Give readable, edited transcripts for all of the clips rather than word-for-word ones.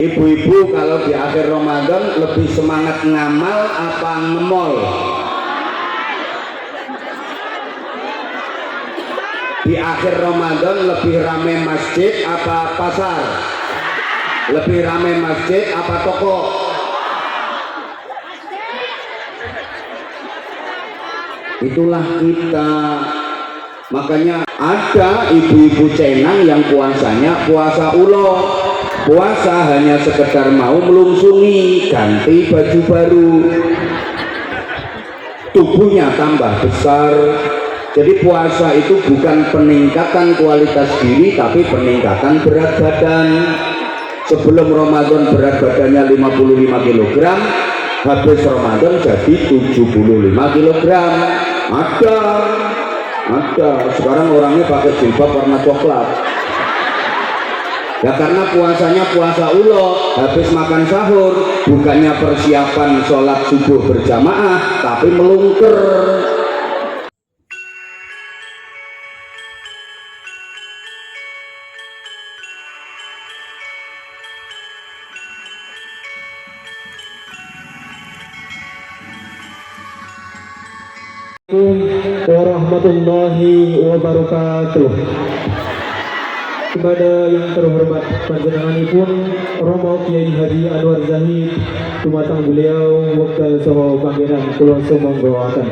Ibu-ibu kalau di akhir Ramadan lebih semangat ngamal apa ngemol? Di akhir Ramadan lebih rame masjid apa pasar? Lebih rame masjid apa toko? Itulah kita. Makanya ada ibu-ibu cenang yang puasanya puasa ulo. Puasa hanya sekedar mau melungsungi, ganti baju baru, tubuhnya tambah besar. Jadi puasa itu bukan peningkatan kualitas diri, tapi peningkatan berat badan. Sebelum Ramadan berat badannya 55 kg, habis Ramadan jadi 75 kg. Ada. Sekarang orangnya pakai jilbab warna coklat. Ya karena puasanya puasa ulo, habis makan sahur, bukannya persiapan sholat subuh berjamaah, tapi melungker. Assalamualaikum warahmatullahi wabarakatuh. Kepada yang terhormat panjenenganipun Romo Kiai Haji Anwar Zahid dumateng beliau wekdal saha panggenan kula sumangga.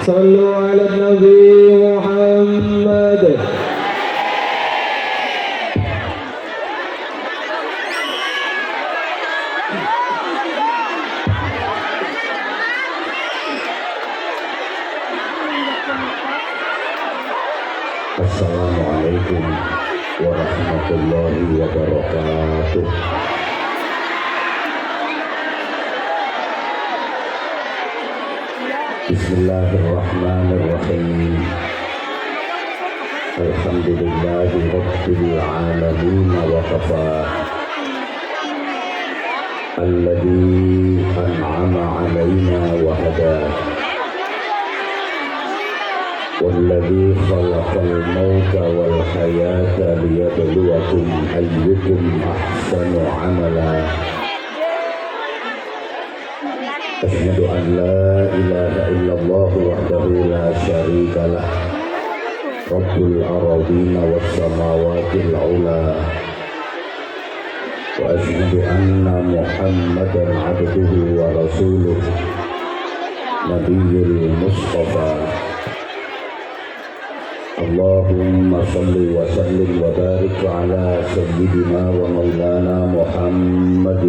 Sallu ala Nabi Muhammad. Assalamualaikum warahmatullahi wabarakatuh. Bismillahirrahmanirrahim. Alhamdulillahi rabbil alamin wa kafa. Alladzi an'ama 'alaina wa hada. والذي خلق الموت والحياة ليبلوكم أيكم أحسن عملا أشهد أن لا إله إلا الله وحده لا شريك له رب الأراضين والسماوات العلى وأشهد أن محمدا عبده ورسوله نبي المصطفى اللهم صل وسلم وبارك على سيدنا ومولانا محمد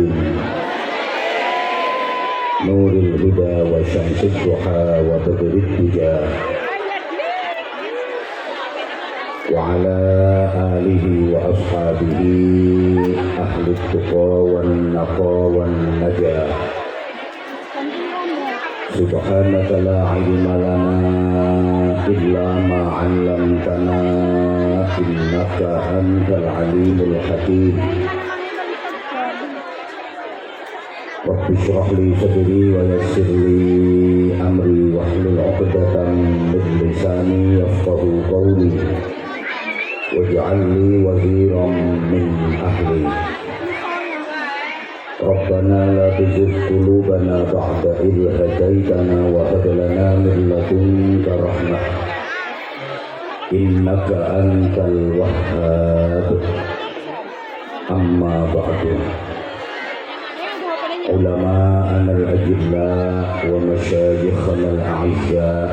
نور الهدى وشمس الضحى وبدر الدجى وعلى آله وأصحابه أهل التقى والنقى والنجاة سبحانك لا علم لنا إلا ما علمتنا إنك أنت العليم الحكيم رب اشرح لي صدري ويسر لي أمري واحلل عقدة من لساني يفقهوا قولي واجعل لي وزيرا من أهلي ربنا لا تزغ قلوبنا بعد إذ هديتنا وهب لنا من لدنك رحمة إنك أنت الوهاب أما بعد علماءنا الأجلاء ومشايخنا الأعزاء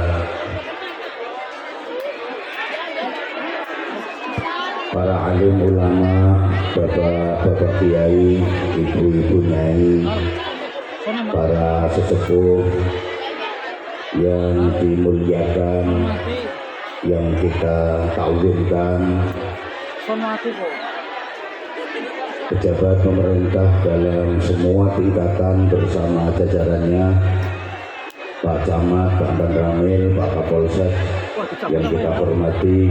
para alim ulama, bapak-bapak kiai, ibu-ibu nyai, para sesepuh yang dimuliakan, yang kita ta'zimkan, pejabat pemerintah dalam semua tingkatan bersama jajarannya, Pak Camat, Pak Bandramil, Pak Kapolsek yang kita hormati,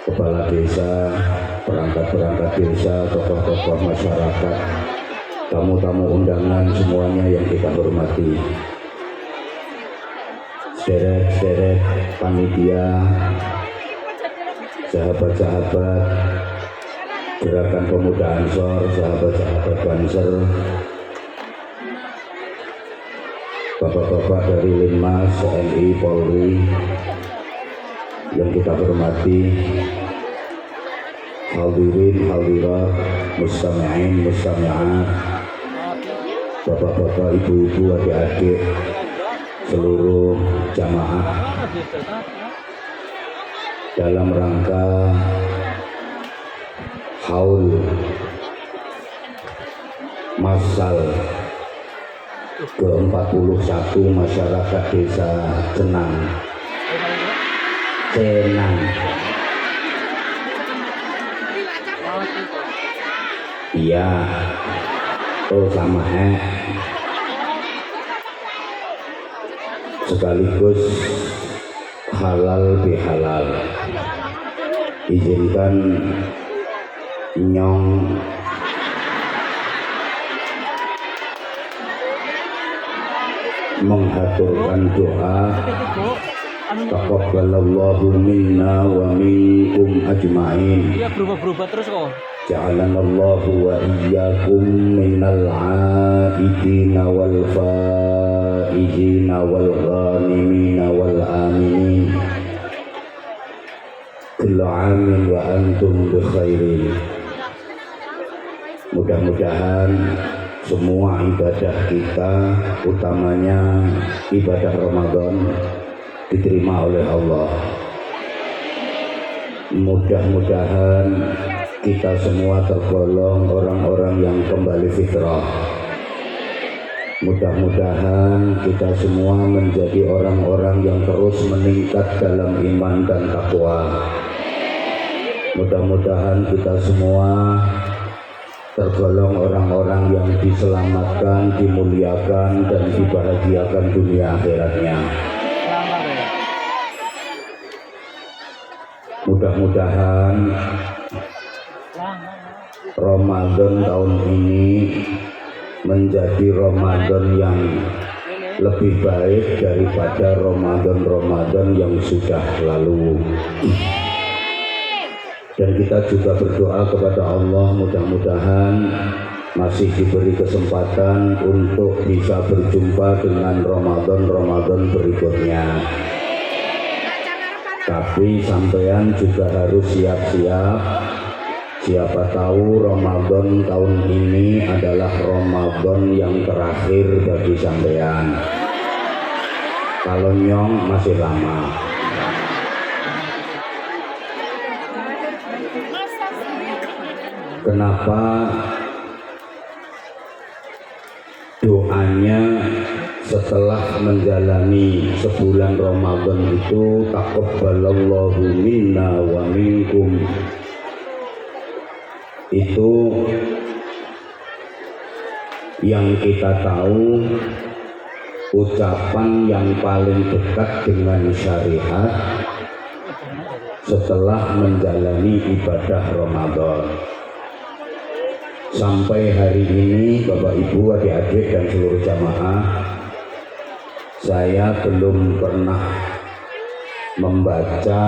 kepala desa, perangkat-perangkat desa, tokoh-tokoh masyarakat, tamu-tamu undangan semuanya yang kita hormati, sederek-sederek panitia, sahabat-sahabat Gerakan Pemuda Ansor, sahabat-sahabat Banser, bapak-bapak dari Linmas, TNI, Polri yang kita hormati, hadirin, hadirat, mustami'in, mustami'at, bapak-bapak, ibu-ibu, adik-adik, seluruh jamaah dalam rangka haul masal ke-41 masyarakat desa Cenang. Iya, oh sama sekaligus halal bihalal. Izinkan Nyong menghaturkan doa taqabbalallahu minna wa minkum ajma'in. Iya, berubah-berubah terus kok. Ja'alanallahu wa iyyakum minal 'aidina wal faizina wal ghanimina wal aminin. Kullu 'amin wa antum bi khairin. Mudah-mudahan semua ibadah kita, utamanya ibadah Ramadan, diterima oleh Allah. Mudah-mudahan kita semua tergolong orang-orang yang kembali fitrah. Mudah-mudahan kita semua menjadi orang-orang yang terus meningkat dalam iman dan takwa. Mudah-mudahan kita semua tergolong orang-orang yang diselamatkan, dimuliakan, dan dibahagiakan dunia akhiratnya. Mudah-mudahan Ramadan tahun ini menjadi Ramadan yang lebih baik daripada Ramadan-Ramadan yang sudah lalu. Dan kita juga berdoa kepada Allah, mudah-mudahan masih diberi kesempatan untuk bisa berjumpa dengan Ramadan-Ramadan berikutnya. Tapi sampean juga harus siap-siap. Siapa tahu Ramadan tahun ini adalah Ramadan yang terakhir bagi sampean. Kalau Nyong masih lama. Kenapa doanya setelah menjalani sebulan Ramadan itu taqabbalallahu minna wa minkum, itu yang kita tahu ucapan yang paling dekat dengan syariat setelah menjalani ibadah Ramadan. Sampai hari ini Bapak Ibu, adik-adik dan seluruh jamaah, saya belum pernah membaca,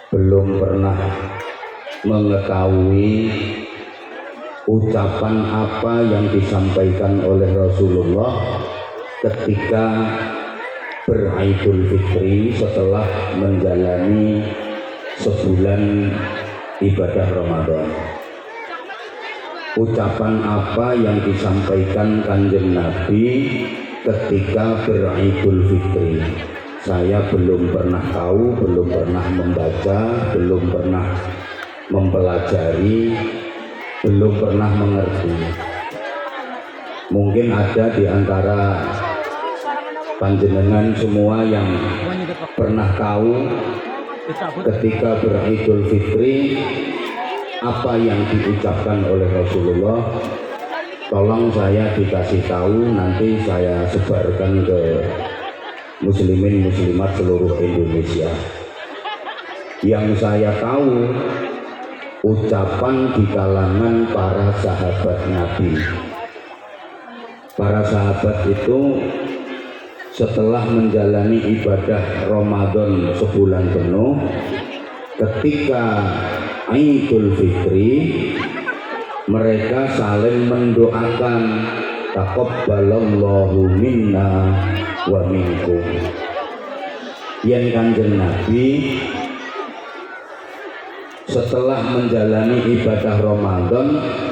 belum pernah mengetahui ucapan apa yang disampaikan oleh Rasulullah ketika beridul fitri setelah menjalani sebulan ibadah Ramadan. Ucapan apa yang disampaikan Kanjeng Nabi ketika beridul fitri? Saya belum pernah tahu, belum pernah membaca, belum pernah mempelajari, belum pernah mengerti. Mungkin ada di antara panjenengan semua yang pernah tahu ketika beridul fitri apa yang diucapkan oleh Rasulullah. Tolong saya dikasih tahu, nanti saya sebarkan ke muslimin muslimat seluruh Indonesia. Yang saya tahu ucapan di kalangan para sahabat Nabi. Para sahabat itu setelah menjalani ibadah Ramadan sebulan penuh, ketika Idul Fitri mereka saling mendoakan taqabbalallahu minna wa minkum. Yang Kanjeng Nabi setelah menjalani ibadah Ramadan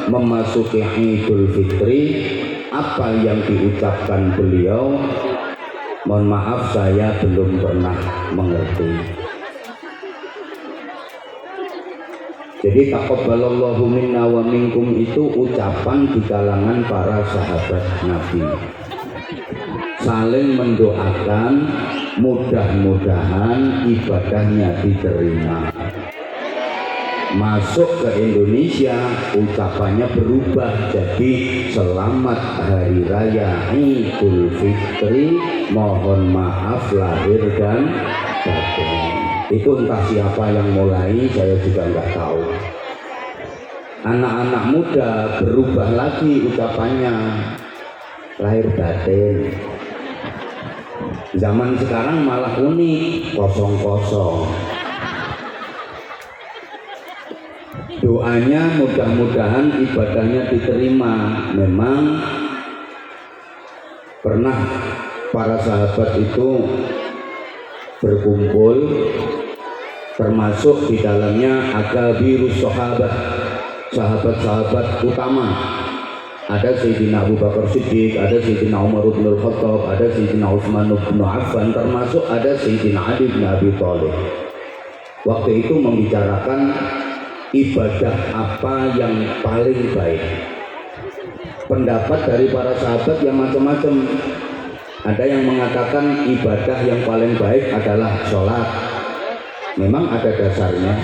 memasuki Idul Fitri, apa yang diucapkan beliau, mohon maaf saya belum pernah mengerti. Jadi taqabbalallahu minna wa minkum itu ucapan di kalangan para sahabat Nabi, saling mendoakan mudah-mudahan ibadahnya diterima. Masuk ke Indonesia ucapannya berubah jadi selamat hari raya Idul Fitri, mohon maaf lahir dan batin. Itu entah siapa yang mulai, saya juga nggak tahu. Anak-anak muda berubah lagi ucapannya lahir batin. Zaman sekarang malah unik, kosong-kosong. Doanya mudah-mudahan ibadahnya diterima. Memang pernah para sahabat itu berkumpul, termasuk di dalamnya akabirus sahabat, sahabat-sahabat utama. Ada Sayyidina Abu Bakar Siddiq, ada Sayyidina Umar bin Khattab, ada Sayyidina Utsman bin Affan, termasuk ada Sayyidina Ali bin Abi Thalib. Waktu itu membicarakan ibadah apa yang paling baik. Pendapat dari para sahabat yang macam-macam. Ada yang mengatakan ibadah yang paling baik adalah sholat. Memang ada dasarnya.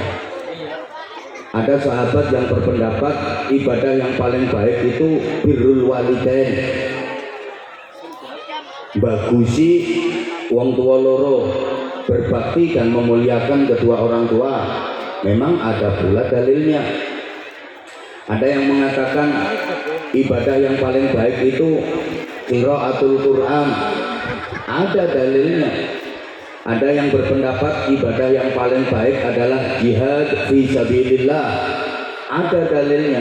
Ada sahabat yang berpendapat ibadah yang paling baik itu birrul walidain, bagusi wong tua loro, berbakti dan memuliakan kedua orang tua. Memang ada pula dalilnya. Ada yang mengatakan ibadah yang paling baik itu qiraatul Quran. Ada dalilnya. Ada yang berpendapat ibadah yang paling baik adalah jihad fi sabilillah. Ada dalilnya.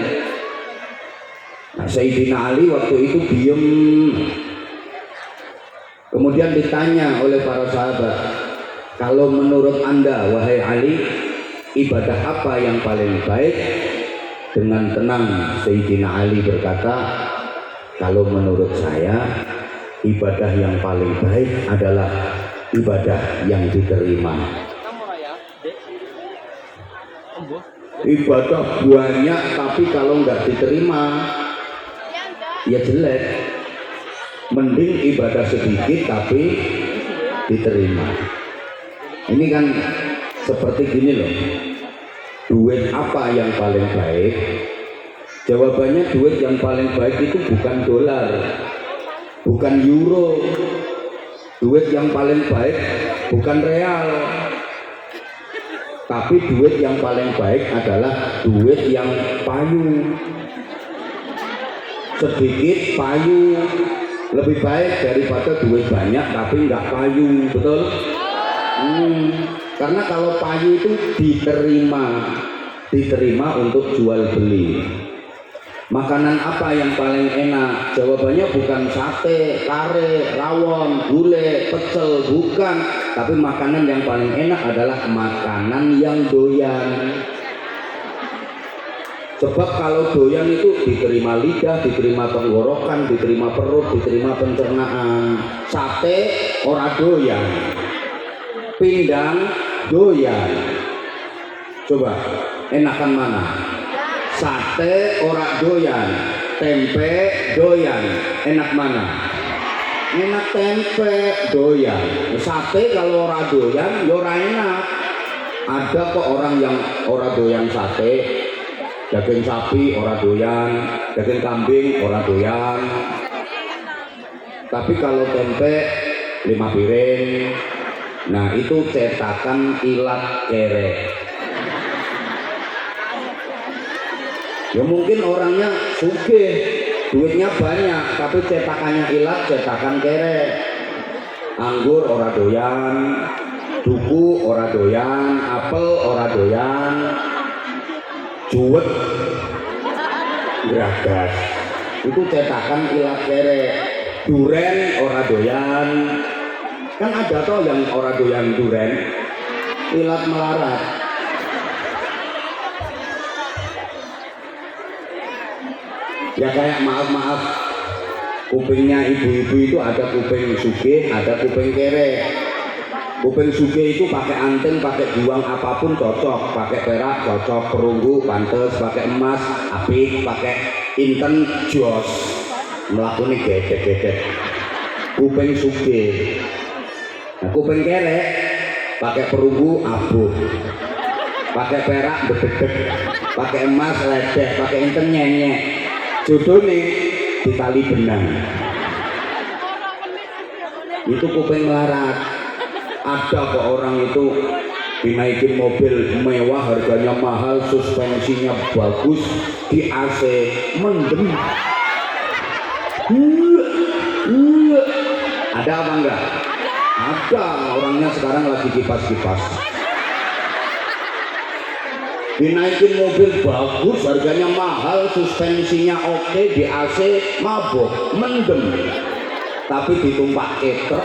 Nah, Sayyidina Ali waktu itu diem. Kemudian ditanya oleh para sahabat, kalau menurut Anda wahai Ali, ibadah apa yang paling baik? Dengan tenang Sayyidina Ali berkata, kalau menurut saya ibadah yang paling baik adalah ibadah yang diterima. Ibadah banyak tapi kalau nggak diterima ya jelek. Mending ibadah sedikit tapi diterima. Ini kan seperti gini loh, duit apa yang paling baik? Jawabannya duit yang paling baik itu bukan dolar, bukan euro. Duit yang paling baik bukan real, tapi duit yang paling baik adalah duit yang payu. Sedikit payu lebih baik daripada duit banyak tapi nggak payu, betul? Karena kalau payu itu diterima untuk jual beli. Makanan apa yang paling enak? Jawabannya bukan sate, kare, rawon, gulai, pecel, bukan. Tapi makanan yang paling enak adalah makanan yang doyan. Sebab kalau doyan itu diterima lidah, diterima tenggorokan, diterima perut, diterima pencernaan. Sate ora doyan, pindang doyan. Coba enakan mana? Sate ora doyan, tempe doyan. Enak mana? Enak tempe doyan. Sate kalau ora doyan ya ora enak. Ada kok orang yang ora doyan sate. Daging sapi ora doyan, daging kambing ora doyan. Tapi kalau tempe 5 piring. Nah, itu cetakan Ilat Kere. Ya mungkin orangnya sugih, duitnya banyak, tapi cetakannya Ilat, cetakan Kere. Anggur ora doyan, duku ora doyan, apel ora doyan. juwet gragas itu cetakan ilat kere duren ora doyan kan ada toh yang ora doyan duren ilat melarat ya kayak maaf kupingnya ibu-ibu itu ada kuping sugih ada kuping kere. Kuping sugih itu pakai anting pakai juang apapun cocok pakai perak cocok perunggu pantes pakai emas apik pakai inten jos melakukan gedek-gedek kuping sugih. Nah, kuping kere pakai perunggu abuh pakai perak bedek pakai emas ledeh pakai inten nyenyek jodoh nih di tali benang itu kuping melarat. Ada kok orang itu dinaikin mobil mewah harganya mahal suspensinya bagus di AC mendem ada apa enggak? Ada orangnya sekarang lagi kipas-kipas dinaikin mobil bagus harganya mahal suspensinya oke di AC mabuk mendem tapi ditumpak truk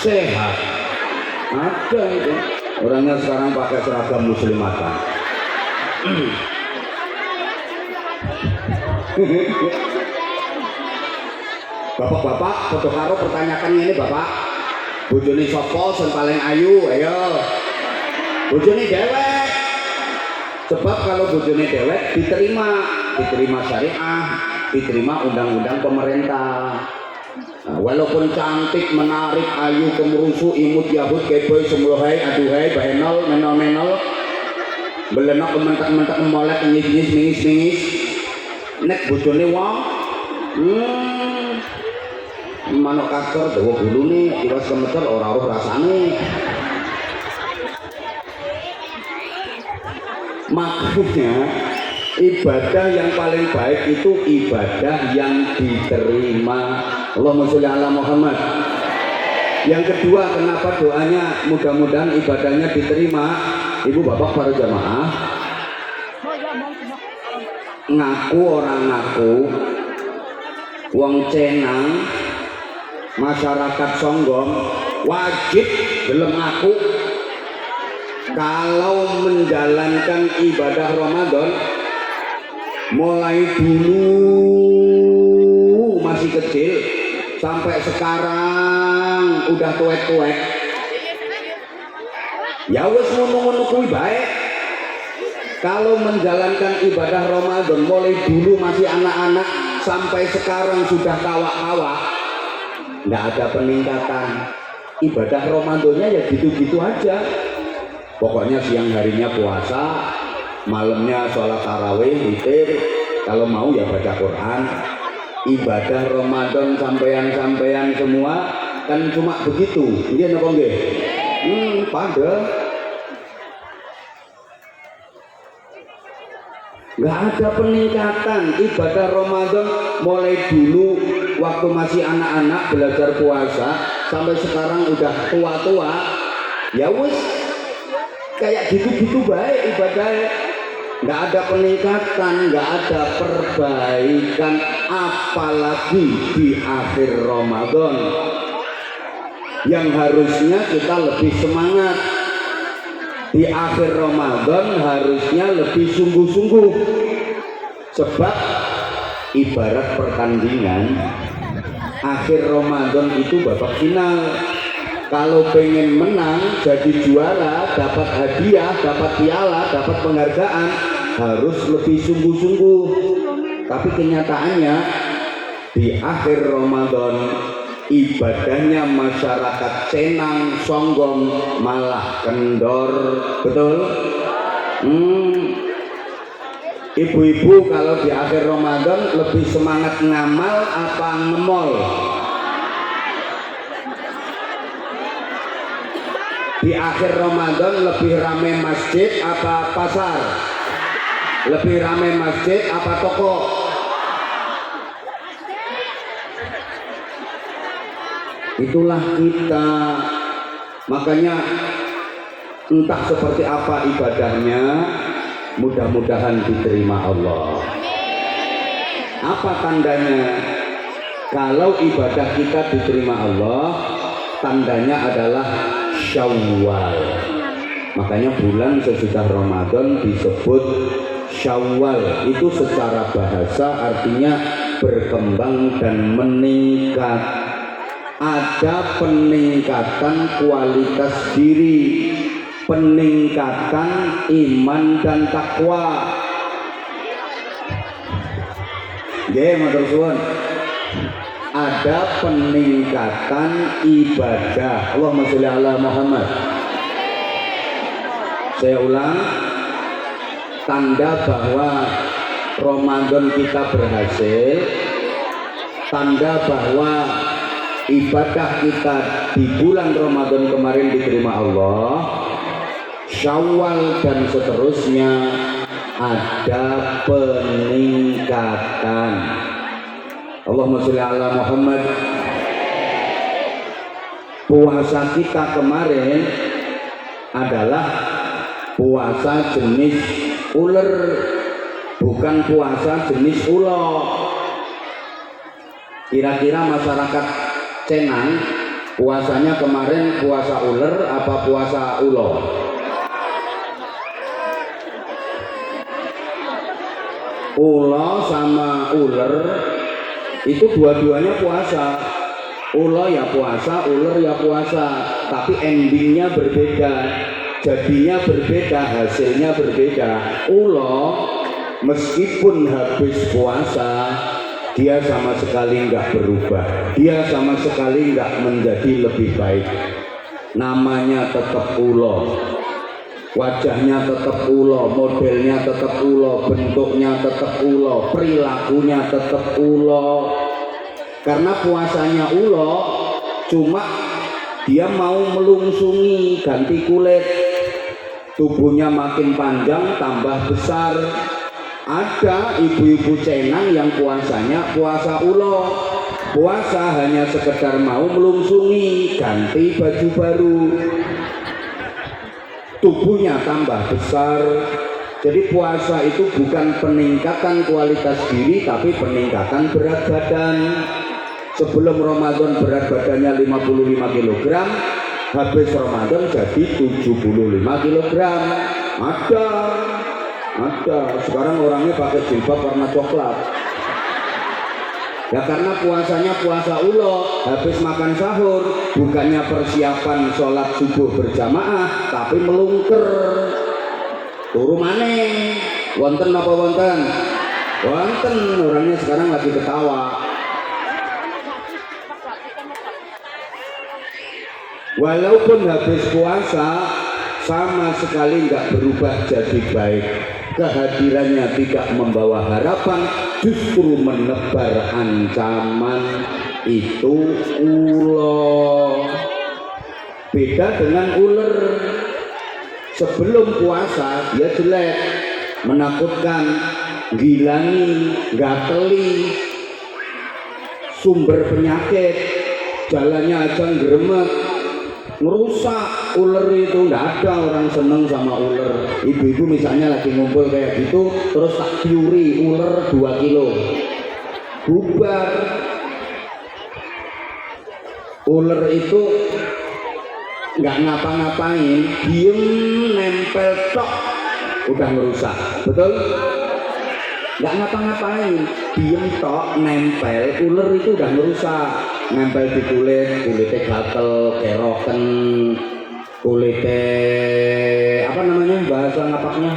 sehat ada itu orangnya sekarang pakai seragam muslimatan bapak-bapak foto karo pertanyakan ini bapak bojone sopo sing paling ayu ayo bojone dewek sebab kalau bojone dewek diterima syariah diterima undang-undang pemerintah. Nah, walaupun cantik, menarik, ayu, kemerusu, imut, yahut, keboy, semlohai, aduhai, bahenol, menol-menol belenok, mentak-mentak, molek, ngis-ngis, mingis-mingis nek bojone wong manuk kastor, dawa gulune, iwas kemeter, ora-ora rasane makanya ibadah yang paling baik itu ibadah yang diterima. Allahumma sholli ala Muhammad. Yang kedua, kenapa doanya mudah-mudahan ibadahnya diterima? Ibu bapak para jamaah, ngaku orang ngaku, wong cenang, masyarakat songgong wajib belum ngaku kalau menjalankan ibadah Ramadan mulai dulu masih kecil sampai sekarang udah tuwek-tuwek ya wis ngono-ngono kuwi baik. Kalau menjalankan ibadah Ramadan mulai dulu masih anak-anak sampai sekarang sudah kawak-kawak nggak ada peningkatan ibadah Ramadannya ya gitu-gitu aja. Pokoknya siang harinya puasa, malamnya sholat tarawih, witir, kalau mau ya baca Quran. Ibadah Ramadan sampean-sampean semua kan cuma begitu. Nggih napa nggih? Pada nggak ada peningkatan ibadah Ramadan mulai dulu waktu masih anak-anak belajar puasa sampai sekarang udah tua-tua ya wis kayak gitu-gitu baik ibadahnya, nggak ada peningkatan, nggak ada perbaikan, apalagi di akhir Ramadan yang harusnya kita lebih semangat. Di akhir Ramadan harusnya lebih sungguh-sungguh, sebab ibarat pertandingan akhir Ramadan itu babak final. Kalau pengen menang jadi juara, dapat hadiah, dapat piala, dapat penghargaan, harus lebih sungguh-sungguh. Tapi kenyataannya di akhir Ramadan ibadahnya masyarakat cenang, songgong, malah kendor. Betul? Ibu-ibu kalau di akhir Ramadan lebih semangat ngamal apa ngemol? Di akhir Ramadan lebih ramai masjid apa pasar? Lebih ramai masjid apa toko? Itulah kita. Makanya entah seperti apa ibadahnya, mudah-mudahan diterima Allah. Apa tandanya kalau ibadah kita diterima Allah? Tandanya adalah Syawal. Makanya bulan sesudah Ramadan disebut Syawal. Itu secara bahasa artinya berkembang dan meningkat. Ada peningkatan kualitas diri, peningkatan iman dan takwa. Nggih, matur suwun. Ada peningkatan ibadah. Allahumma sholli ala Muhammad. Saya ulang, tanda bahwa Ramadan kita berhasil, tanda bahwa ibadah kita di bulan Ramadan kemarin diterima Allah, Syawal dan seterusnya ada peningkatan. Allahumma sholli ala Muhammad. Puasa kita kemarin adalah puasa jenis ular, bukan puasa jenis ulo. Kira-kira masyarakat Cenang puasanya kemarin puasa ular apa puasa ulo? Ulo sama ular itu dua-duanya puasa. Ulo ya puasa, ular ya puasa, tapi endingnya berbeda, jadinya berbeda, hasilnya berbeda. Ulo meskipun habis puasa dia sama sekali nggak berubah, dia sama sekali nggak menjadi lebih baik. Namanya tetap ulo, wajahnya tetap ulo, modelnya tetap ulo, bentuknya tetap ulo, perilakunya tetap ulo. Karena puasanya ulo, cuma dia mau melungsungi, ganti kulit, tubuhnya makin panjang, tambah besar. Ada ibu-ibu Cenang yang puasanya puasa ulo, puasa hanya sekedar mau melungsungi, ganti baju baru, tubuhnya tambah besar. Jadi puasa itu bukan peningkatan kualitas diri, tapi peningkatan berat badan. Sebelum Ramadan berat badannya 55 kg, habis Ramadan jadi 75 kg. Ada. Sekarang orangnya pakai jilbab warna coklat. Ya karena puasanya puasa ulo, habis makan sahur, bukannya persiapan sholat subuh berjamaah, tapi melungker. Turu maneh, wonten apa wonten? Wonten, orangnya sekarang lagi ketawa. Walaupun habis puasa sama sekali nggak berubah jadi baik, kehadirannya tidak membawa harapan, justru menebar ancaman. Itu ulo. Beda dengan ular. Sebelum puasa dia jelek, menakutkan, gilangi, gateli, sumber penyakit, jalannya aja geremet, ngerusak. Ular itu nggak ada orang seneng sama ular. Ibu-ibu misalnya lagi ngumpul kayak gitu, terus tak tiuri ular 2 kilo, bubar. Ular itu nggak ngapa-ngapain, diem nempel tok udah ngerusak, betul? Nggak ngapa-ngapain, diem tok nempel, ular itu udah ngerusak. Nempel di kulit, kulitnya gatel, keroken, kulitnya apa namanya bahasa ngapaknya,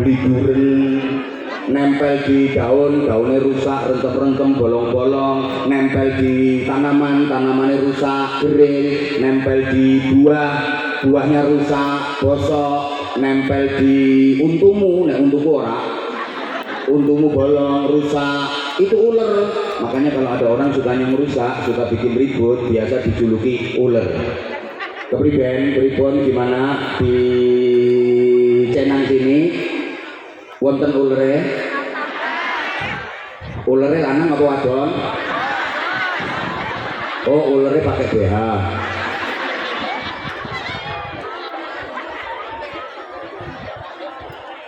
bliduren. Nempel di daun, daunnya rusak, rengkem-rengkem, bolong-bolong. Nempel di tanaman, tanamannya rusak, kering. Nempel di buah, buahnya rusak, bosok. Nempel di untumu, nek untumu ora, untumu bolong, rusak. Itu ular. Makanya kalau ada orang sukanya merusak, suka bikin ribut, biasa dijuluki ular. Kepriben, pripun gimana di Cenang sini? Wonten ulere? Ulere lanang apa wadon? Oh, ulere pakai BH.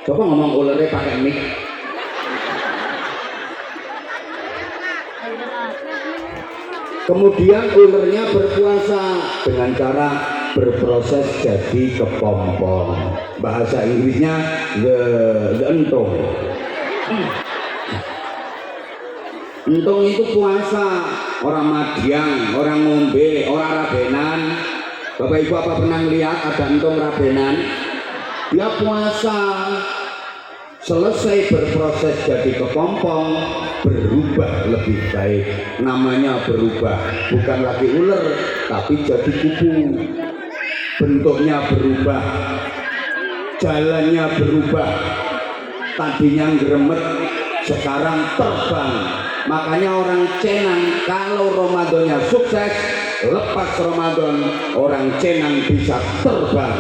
Coba ngomong ulernya pakai mic. Kemudian ulernya berpuasa dengan cara berproses jadi kepompong. Bahasa Inggrisnya the entung. Entung itu puasa, orang madyang, orang ngombe, orang rabenan. Bapak Ibu apa pernah lihat ada entung rabenan? Dia puasa, selesai berproses jadi kepompong, berubah lebih baik. Namanya berubah, bukan lagi ular tapi jadi kupu. Bentuknya berubah, jalannya berubah, tadinya gremet sekarang terbang. Makanya orang Cenang kalau Ramadannya sukses, lepas Ramadan orang Cenang bisa terbang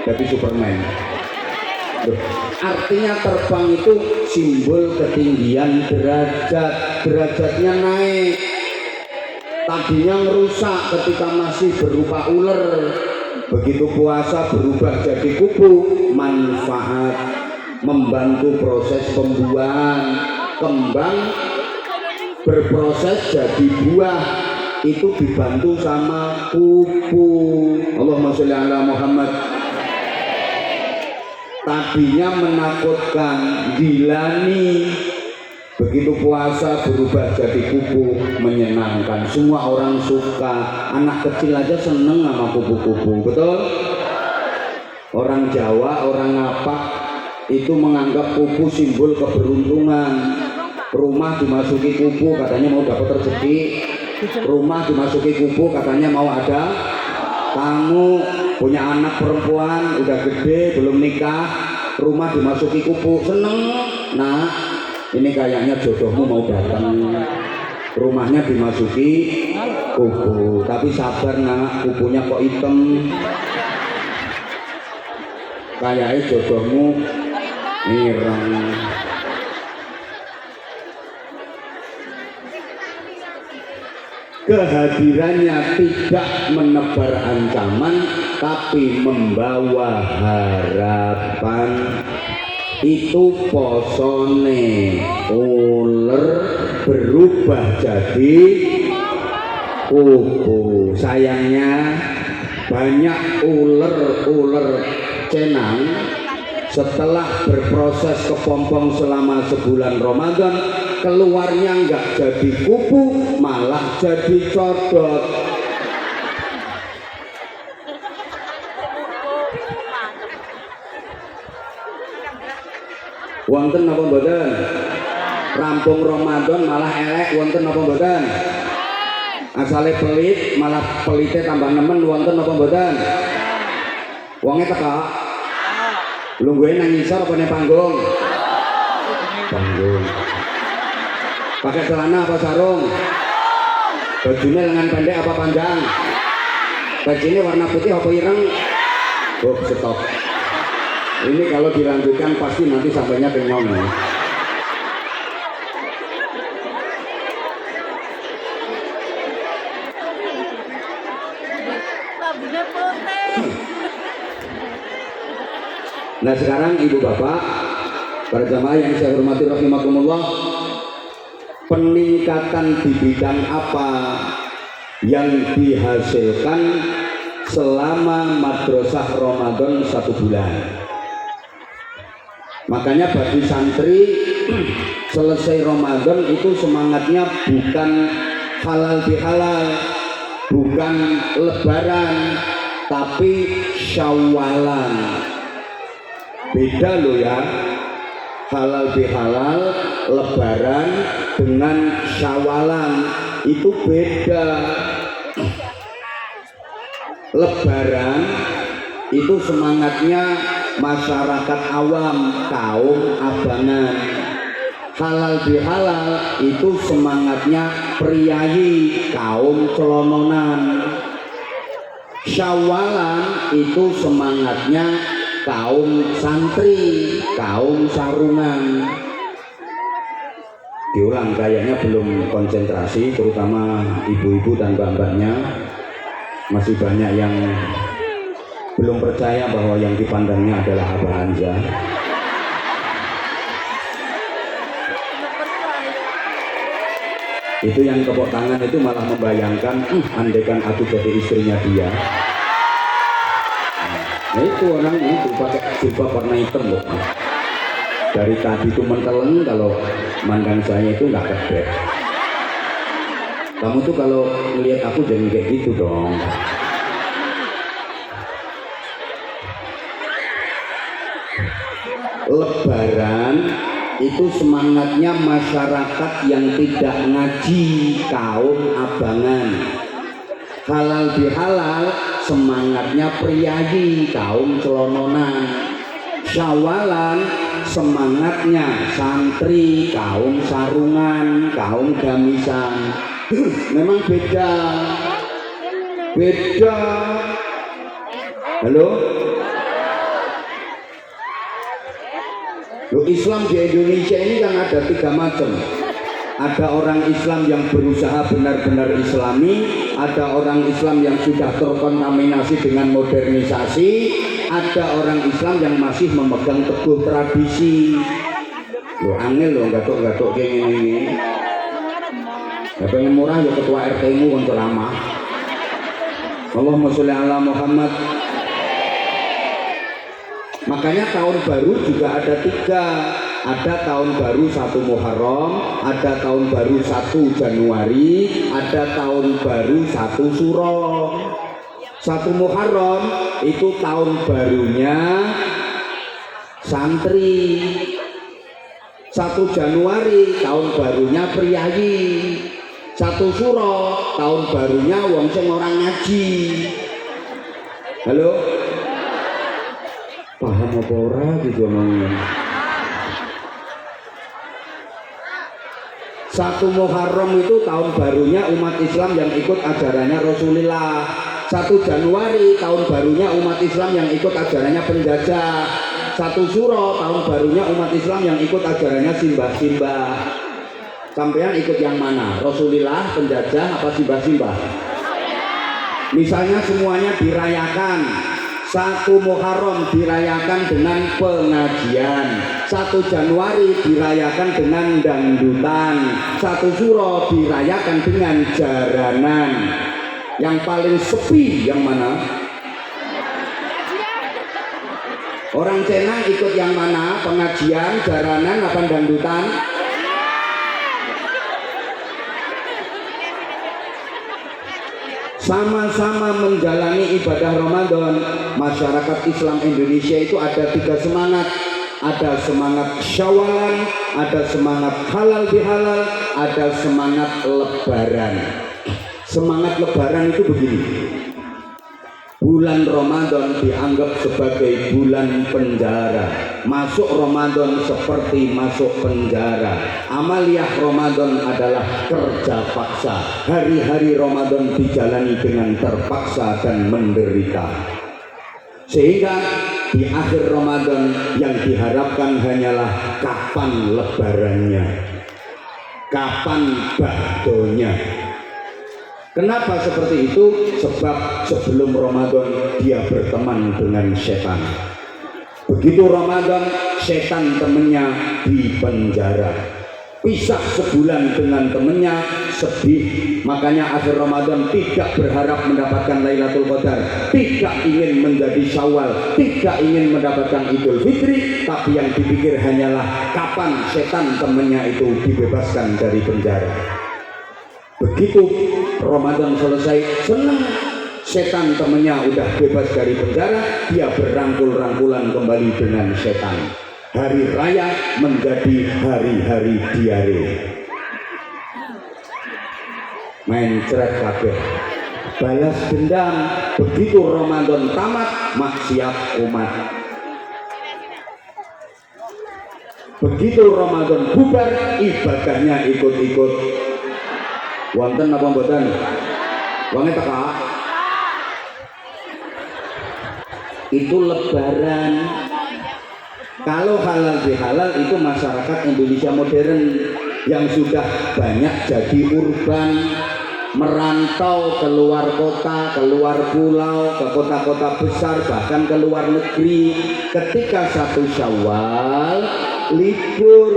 jadi Superman. Artinya terbang itu simbol ketinggian derajat, derajatnya naik. Tadinya merusak ketika masih berupa ular, begitu puasa berubah jadi kupu. Manfaat membantu proses pembuahan, kembang berproses jadi buah itu dibantu sama kupu. Allahumma sholli ala Muhammad. Tadinya menakutkan, dilani, begitu puasa berubah jadi kupu, menyenangkan. Semua orang suka, anak kecil aja seneng sama kupu-kupu, betul? Orang Jawa, orang Ngapak itu menganggap kupu simbol keberuntungan. Rumah dimasuki kupu katanya mau dapat rezeki, rumah dimasuki kupu katanya mau ada tamu. Punya anak perempuan udah gede belum nikah, rumah dimasuki kupu, seneng. Nah, ini kayaknya jodohmu mau datang, rumahnya dimasuki kupu. Tapi sabar nak, kupunya kok hitam, kayaknya jodohmu nirang. Kehadirannya tidak menebar ancaman tapi membawa harapan. Itu posone ular berubah jadi kupu. Sayangnya banyak ular Cenang setelah berproses kepompong selama sebulan Ramadan, keluarnya nggak jadi kupu, malah jadi codot. Wonten apa mboten? Rampung Ramadan malah elek, wonten apa mboten? Asale pelit malah pelite tambah nemen, wonten apa mboten? Wonge teka lungguhe nang ngisor apa ning panggung? Panggung. Pakai celana apa sarung? Bajunya lengan pendek apa panjang? Bajunya warna putih apa ireng? Oh, stop. Ini kalau dilanjutkan pasti nanti sampainya kenyang. Nah sekarang ibu bapak, para jamaah yang saya hormati rahimakumullah, peningkatan di bidang apa yang dihasilkan selama madrasah Ramadan 1 bulan? Makanya bagi santri selesai Ramadan itu semangatnya bukan halal bihalal, bukan lebaran, tapi syawalan. Beda loh ya, halal bihalal, lebaran dengan syawalan itu beda. Lebaran itu semangatnya masyarakat awam, kaum abangan. Halal bihalal itu semangatnya priayi, kaum celononan. Syawalan itu semangatnya kaum santri, kaum sarungan. Diulang, kayaknya belum konsentrasi, terutama ibu-ibu dan mbak-mbaknya. Masih banyak yang belum percaya bahwa yang dipandangnya adalah Abah Hamzah. Itu yang tepuk tangan itu malah membayangkan, andaikan aku jadi istrinya dia. Nah itu orang itu pakai jubah warna hitam loh. Dari tadi itu menteleng, kalau mandang saya itu nggak kedek. Kamu tuh kalau ngelihat aku jangan kayak gitu dong. Lebaran itu semangatnya masyarakat yang tidak ngaji, kaum abangan. Halal bihalal semangatnya priayi, kaum celononan. Syawalan semangatnya santri, kaum sarungan, kaum gamisan. Memang beda. Halo? Loh, Islam di Indonesia ini kan ada 3 macam. Ada orang Islam yang berusaha benar-benar Islami, ada orang Islam yang sudah terkontaminasi dengan modernisasi, ada orang Islam yang masih memegang teguh tradisi. Loh, angel loh, gatok-gatok kayak gini. Ya pengen murah ya ketua RT-mu untuk ramah. Allahumma sholli ala Muhammad. Makanya tahun baru juga ada 3. Ada tahun baru 1 Muharram, ada tahun baru 1 Januari, ada tahun baru 1 Suro. 1 Muharram itu tahun barunya santri. 1 Januari tahun barunya priayi. 1 Suro tahun barunya wong sing orang ngaji. Halo? Paham apa ora gitu ngomongnya? 1 Muharram itu tahun barunya umat Islam yang ikut ajarannya Rasulullah. 1 Januari tahun barunya umat Islam yang ikut ajarannya penjajah. 1 Suro tahun barunya umat Islam yang ikut ajarannya simbah-simbah. Sampean ikut yang mana? Rasulullah, penjajah, apa simbah-simbah? Misalnya semuanya dirayakan. 1 Muharram dirayakan dengan pengajian, 1 Januari dirayakan dengan dangdutan, 1 Suro dirayakan dengan jaranan. Yang paling sepi yang mana? Orang Cenang ikut yang mana? Pengajian, jaranan, apa dangdutan? Sama-sama menjalani ibadah Ramadan. Masyarakat Islam Indonesia itu ada 3 semangat. Ada semangat syawalan, ada semangat halal bihalal, ada semangat lebaran. Semangat lebaran itu begini. Bulan Ramadan dianggap sebagai bulan penjara. Masuk Ramadan seperti masuk penjara. Amaliyah Ramadan adalah kerja paksa. Hari-hari Ramadan dijalani dengan terpaksa dan menderita. Sehingga di akhir Ramadan yang diharapkan hanyalah kapan lebarannya, kapan bakdonya. Kenapa seperti itu? Sebab sebelum Ramadan dia berteman dengan setan. Begitu Ramadan, setan temennya di penjara. Pisah sebulan dengan temennya, sedih. Makanya akhir Ramadan tidak berharap mendapatkan Lailatul Qadar, tidak ingin menjadi Syawal, tidak ingin mendapatkan Idul Fitri, tapi yang dipikir hanyalah kapan setan temennya itu dibebaskan dari penjara. Begitu Ramadan selesai, senang, setan temennya udah bebas dari penjara, dia berangkul-rangkulan kembali dengan setan. Hari raya menjadi hari-hari diare. Main ceret kabeh. Balas dendam. Begitu Ramadan tamat, maksiat umat. Begitu Ramadan bubar, ibadahnya ikut-ikut. Wonten apa mboten? Wonge teka. Itu lebaran. Kalau halal bihalal itu masyarakat Indonesia modern yang sudah banyak jadi urban, merantau keluar kota, keluar pulau, ke kota-kota besar, bahkan ke luar negeri. Ketika 1 Syawal libur,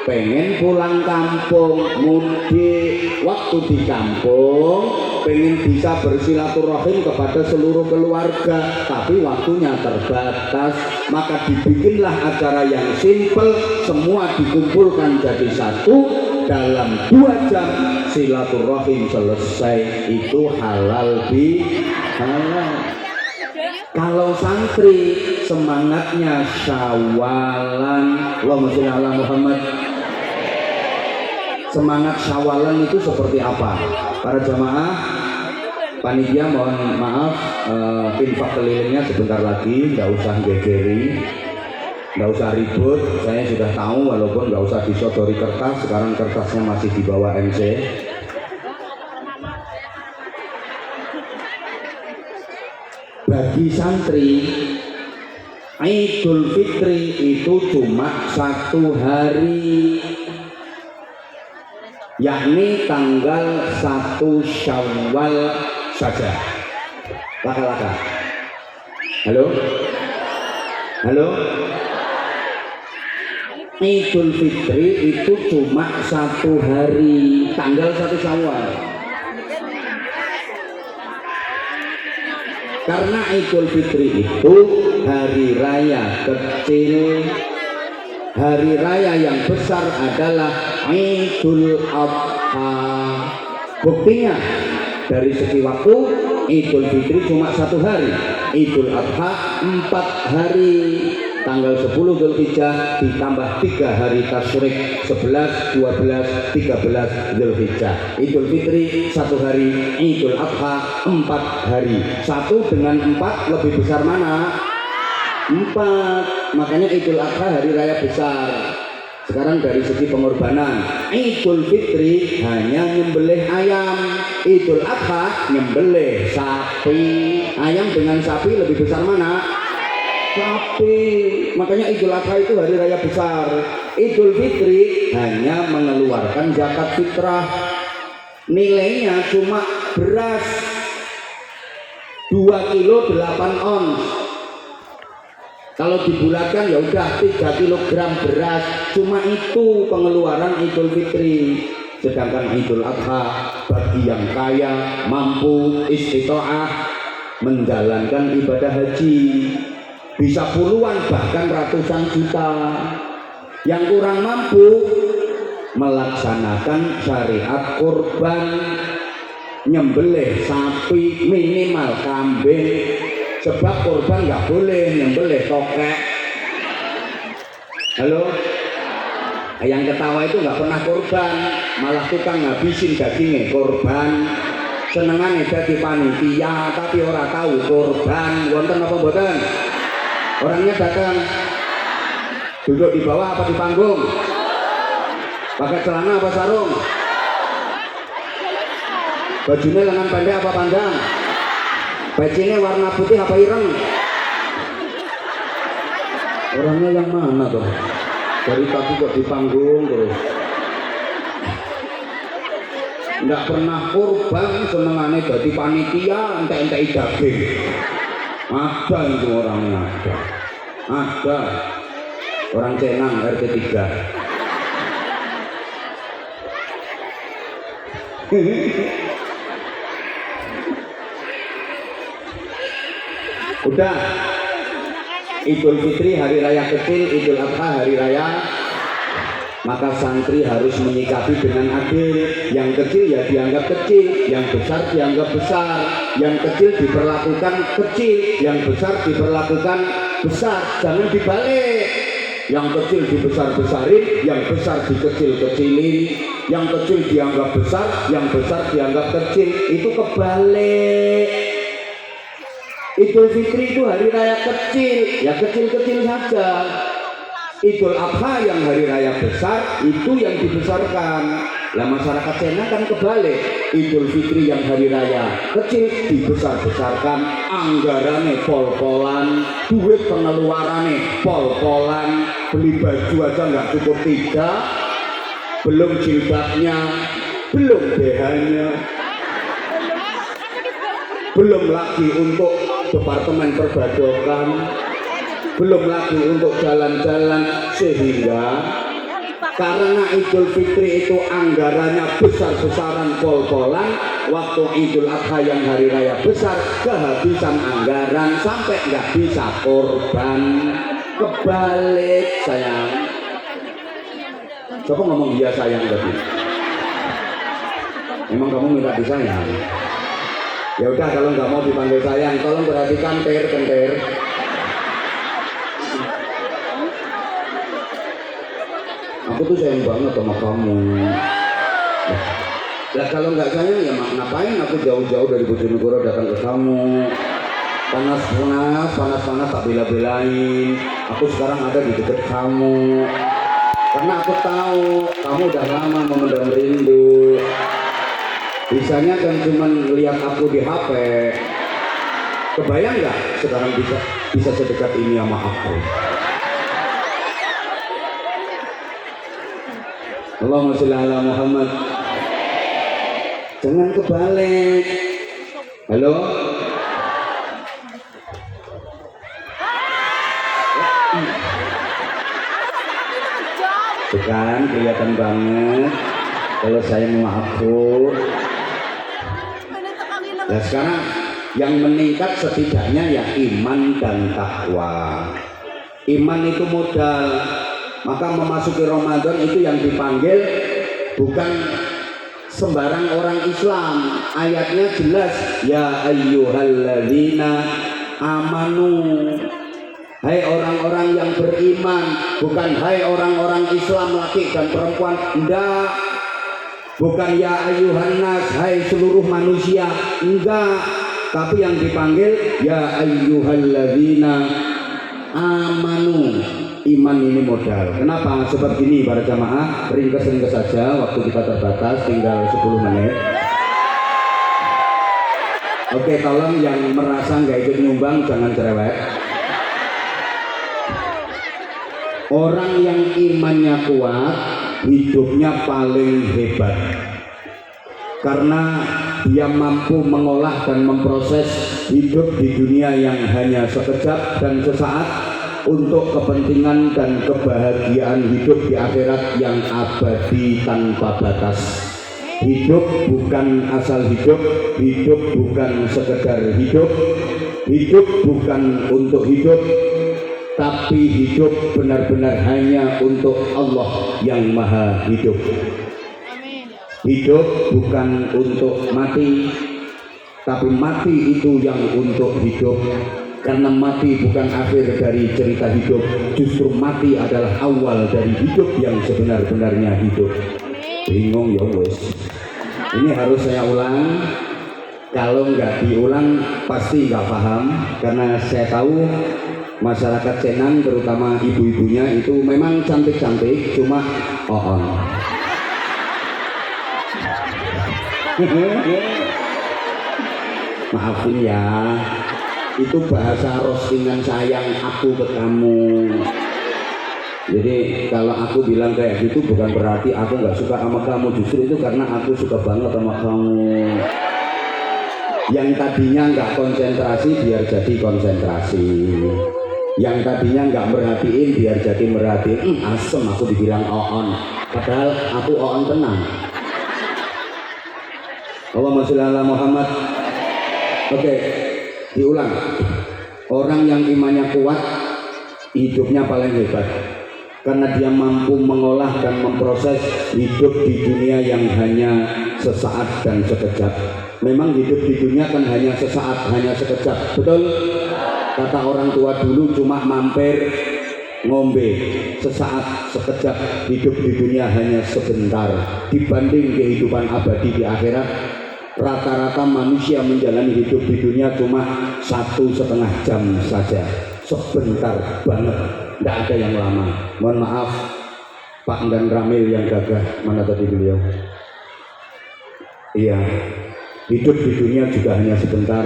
pengen pulang kampung, mudik, waktu di kampung pengen bisa bersilaturahim kepada seluruh keluarga, tapi waktunya terbatas, maka dibikinlah acara yang simple, semua dikumpulkan jadi satu, dalam 2 jam silaturahim selesai, itu halal bi halal. Kalau santri semangatnya syawalan, Allahumma sholli ala Muhammad. Semangat syawalan itu seperti apa? Para jamaah, panitia mohon maaf, infak kelilingnya sebentar lagi, nggak usah gegeri, nggak usah ribut. Saya sudah tahu, walaupun nggak usah disodori kertas, sekarang kertasnya masih di bawah MC. Bagi santri, Idul Fitri itu cuma 1 hari, yakni tanggal 1 Syawal saja. Laka-laka. Halo? Halo? Idul Fitri itu cuma 1 hari, tanggal 1 Syawal. Karena Idul Fitri itu hari raya kecil, hari raya yang besar adalah Idul Adha. Buktinya dari segi waktu, Idul Fitri cuma 1 hari, Idul Adha 4 hari. Tanggal 10 Dzulhijjah ditambah 3 hari tasyrik, 11, 12, 13 Dzulhijjah. Idul Fitri 1 hari, Idul Adha 4 hari. 1 dengan 4 lebih besar mana? 4. Makanya Idul Adha hari raya besar. Sekarang dari segi pengorbanan, Idul Fitri hanya nyembelih ayam, Idul Adha nyembelih sapi. Ayam dengan sapi lebih besar mana? Sapi. Makanya Idul Adha itu hari raya besar. Idul Fitri hanya mengeluarkan zakat fitrah, nilainya cuma beras 2 kilo 8 ons. Kalau dibulatkan ya udah 3 kilogram beras, cuma itu pengeluaran Idul Fitri. Sedangkan Idul Adha bagi yang kaya, mampu, istitoah menjalankan ibadah haji, bisa puluhan bahkan ratusan juta. Yang kurang mampu melaksanakan syariat kurban, nyembelih sapi, minimal kambing, sebab kurban nggak boleh nyembelih tokek. Halo, yang ketawa itu nggak pernah kurban, malah tukang ngabisin dagingnya kurban. Senengannya jadi panitia tapi orang tahu kurban wonten apa mboten. Orangnya datang, duduk di bawah apa di panggung, pakai celana apa sarung, bajunya lengan pendek apa panjang, pecinya warna putih apa ireng. Orangnya yang mana tuh? Dari tadi kok di panggung terus. Nggak pernah kurban, senengannya jadi panitia, entek-entek daging. Ada itu orangnya, ada orang Cenang RT 3. Udah, Idul Fitri hari raya kecil, Idul Adha hari raya, maka santri harus menyikapi dengan adil. Yang kecil ya dianggap kecil, yang besar dianggap besar, yang kecil diperlakukan kecil, yang besar diperlakukan besar. Jangan dibalik, yang kecil dibesar-besarin, yang besar dikecil-kecilin, yang kecil dianggap besar, yang besar dianggap kecil. Itu kebalik. Idul Fitri itu hari raya kecil, ya kecil-kecil saja. Idul Adha yang hari raya besar itu yang dibesarkan. Lah masyarakat Cina kan kebalik, Idul Fitri yang hari raya kecil dibesar-besarkan, anggarannya pol-polan, duit pengeluarannya pol-polan, beli baju aja nggak cukup 3, belum jilbabnya, belum BH-nya, belum lagi untuk departemen perbadokan, belum lagi untuk jalan-jalan, sehingga Karena Idul Fitri itu anggarannya besar-besaran pol-polan, waktu Idul Adha yang hari raya besar kehabisan anggaran sampai nggak bisa korban. Kebalik sayang. Coba ngomong dia sayang tadi. Emang kamu minta disayang? Ya udah, kalau nggak mau dipanggil sayang, tolong perhatikan kenter. Aku tuh sayang banget sama kamu. Lah kalau nggak sayang ya ngapain aku jauh-jauh dari Bojonegoro datang ke kamu? Panas tak bela-belain. Aku sekarang ada di dekat kamu. Karena aku tahu kamu udah lama memendam rindu. Bisanya kan cuma lihat aku di HP. Kebayang nggak sekarang bisa sedekat ini sama aku? Allahumma sholli ala Muhammad. Jangan kebalik. Halo? Bukan, kelihatan banget kalau sayang sama aku. Nah sekarang yang meningkat setidaknya ya iman dan takwa. Iman itu modal. Maka memasuki Ramadan itu yang dipanggil bukan sembarang orang Islam. Ayatnya jelas, ya ayyuhalladzina amanu. Hai orang-orang yang beriman, bukan hai orang-orang Islam laki dan perempuan. Enggak. Bukan ya ayyuhan nas, hai seluruh manusia. Enggak. Tapi yang dipanggil ya ayyuhalladzina amanu. Iman ini modal. Kenapa? Sebab gini para jamaah, ringkas-ringkas saja, waktu kita terbatas, tinggal 10 menit. Oke, tolong yang merasa nggak ikut nyumbang jangan cerewet. Orang yang imannya kuat, hidupnya paling hebat. Karena dia mampu mengolah dan memproses hidup di dunia yang hanya sekejap dan sesaat untuk kepentingan dan kebahagiaan hidup di akhirat yang abadi tanpa batas. Hidup bukan asal hidup, hidup bukan sekedar hidup, hidup bukan untuk hidup, tapi hidup benar-benar hanya untuk Allah yang maha hidup. Hidup bukan untuk mati, tapi mati itu yang untuk hidup. Karena mati bukan akhir dari cerita hidup, justru mati adalah awal dari hidup yang sebenar-benarnya hidup. Bingung ya wes. Ini harus saya ulang. Kalau nggak diulang pasti nggak paham. Karena saya tahu masyarakat Senang, terutama ibu-ibunya itu memang cantik-cantik, cuma on. Maafin ya. Itu bahasa roastingan sayang aku ke kamu. Jadi kalau aku bilang kayak gitu bukan berarti aku nggak suka sama kamu, justru itu karena aku suka banget sama kamu. Yang tadinya nggak konsentrasi biar jadi konsentrasi. Yang tadinya nggak merhatiin biar jadi merhatiin. Asem aku dibilang on, padahal aku on tenang. Allahumma sholli ala Muhammad. Oke. Diulang, orang yang imannya kuat hidupnya paling hebat karena dia mampu mengolah dan memproses hidup di dunia yang hanya sesaat dan sekejap. Memang hidup di dunia kan hanya sesaat, hanya sekejap, betul? Kata orang tua dulu cuma mampir ngombe sesaat sekejap. Hidup di dunia hanya sebentar dibanding kehidupan abadi di akhirat. Rata-rata manusia menjalani hidup di dunia cuma 1,5 jam saja, sebentar banget, tidak ada yang lama. Mohon maaf Pak dan Ramil yang gagah, mana tadi beliau? Iya, hidup di dunia juga hanya sebentar.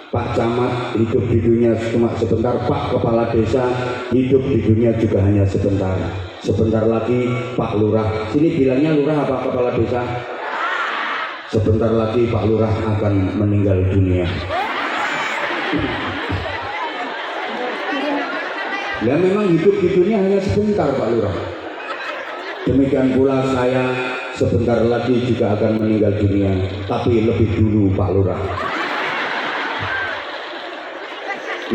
Pak Camat hidup di dunia cuma sebentar. Pak Kepala Desa hidup di dunia juga hanya sebentar. Sebentar lagi Pak Lurah, sini bilangnya Lurah apa Kepala Desa? Sebentar lagi Pak Lurah akan meninggal dunia. Ya memang hidup di dunia hanya sebentar Pak Lurah. Demikian pula saya sebentar lagi juga akan meninggal dunia, tapi lebih dulu Pak Lurah.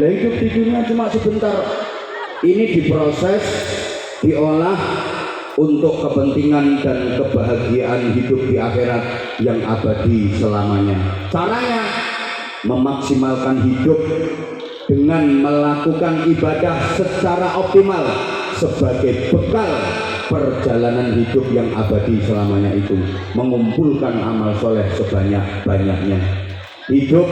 Lah hidup di dunia cuma sebentar. Ini diproses, diolah untuk kepentingan dan kebahagiaan hidup di akhirat yang abadi selamanya. Caranya memaksimalkan hidup dengan melakukan ibadah secara optimal sebagai bekal perjalanan hidup yang abadi selamanya itu, mengumpulkan amal soleh sebanyak-banyaknya. Hidup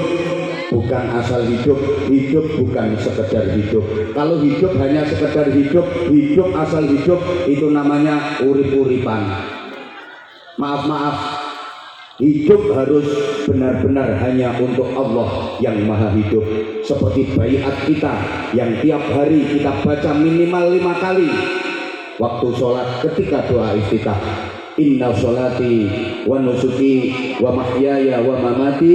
bukan asal hidup, hidup bukan sekedar hidup. Kalau hidup hanya sekedar hidup, hidup asal hidup, itu namanya urip-uripan. Maaf, hidup harus benar-benar hanya untuk Allah yang maha hidup. Seperti baiat kita yang tiap hari kita baca minimal 5 kali waktu sholat ketika doa iftitah. Inna sholati wa nusuki wa mahyaya wa mamati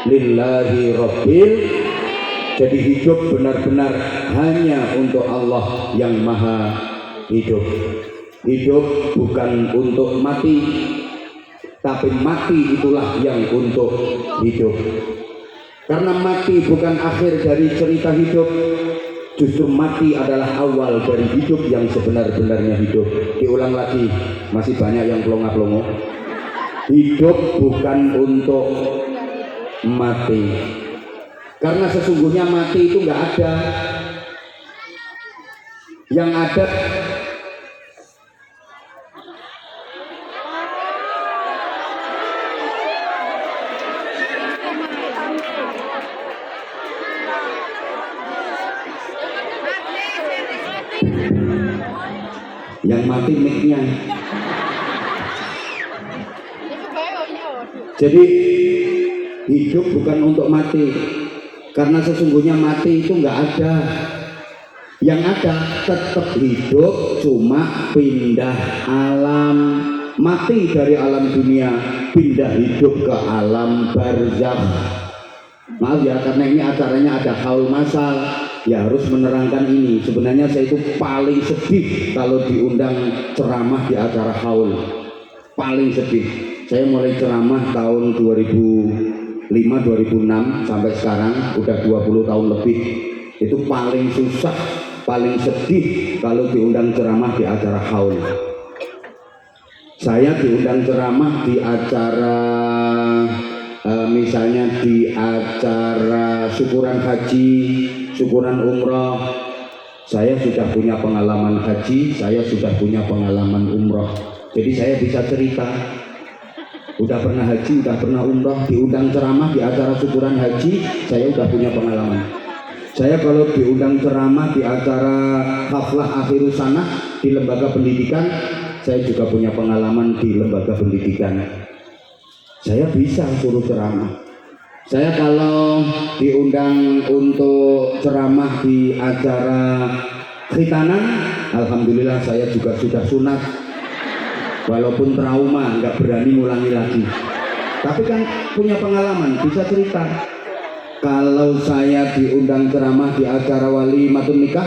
lillahi rabbil. Jadi hidup benar-benar hanya untuk Allah yang maha hidup. Hidup bukan untuk mati, tapi mati itulah yang untuk hidup. Karena mati bukan akhir dari cerita hidup, justru mati adalah awal dari hidup yang sebenar-benarnya hidup. Diulang lagi, masih banyak yang pelongo-pelongo. Hidup bukan untuk mati, karena sesungguhnya mati itu nggak ada. Yang ada yang mati mic-nya. Jadi hidup bukan untuk mati, karena sesungguhnya mati itu nggak ada. Yang ada tetap hidup, cuma pindah alam. Mati dari alam dunia, pindah hidup ke alam barzakh. Maaf ya, karena ini acaranya ada haul masal, ya harus menerangkan ini. Sebenarnya saya itu paling sedih kalau diundang ceramah di acara haul. Paling sedih. Saya mulai ceramah tahun 2005-2006 sampai sekarang udah 20 tahun lebih. Itu paling susah, paling sedih kalau diundang ceramah di acara haul. Saya diundang ceramah di acara misalnya di acara syukuran haji, syukuran umroh. Saya sudah punya pengalaman haji, saya sudah punya pengalaman umroh. Jadi saya bisa cerita. Udah pernah haji, udah pernah umroh, diundang ceramah di acara syukuran haji, saya udah punya pengalaman. Saya kalau diundang ceramah di acara haflah akhirus sanah di lembaga pendidikan, saya juga punya pengalaman di lembaga pendidikan. Saya bisa suruh ceramah. Saya kalau diundang untuk ceramah di acara khitanan, alhamdulillah saya juga sudah sunat. Walaupun trauma, nggak berani ngulangi lagi. Tapi kan punya pengalaman, bisa cerita. Kalau saya diundang ceramah di acara walimatun nikah,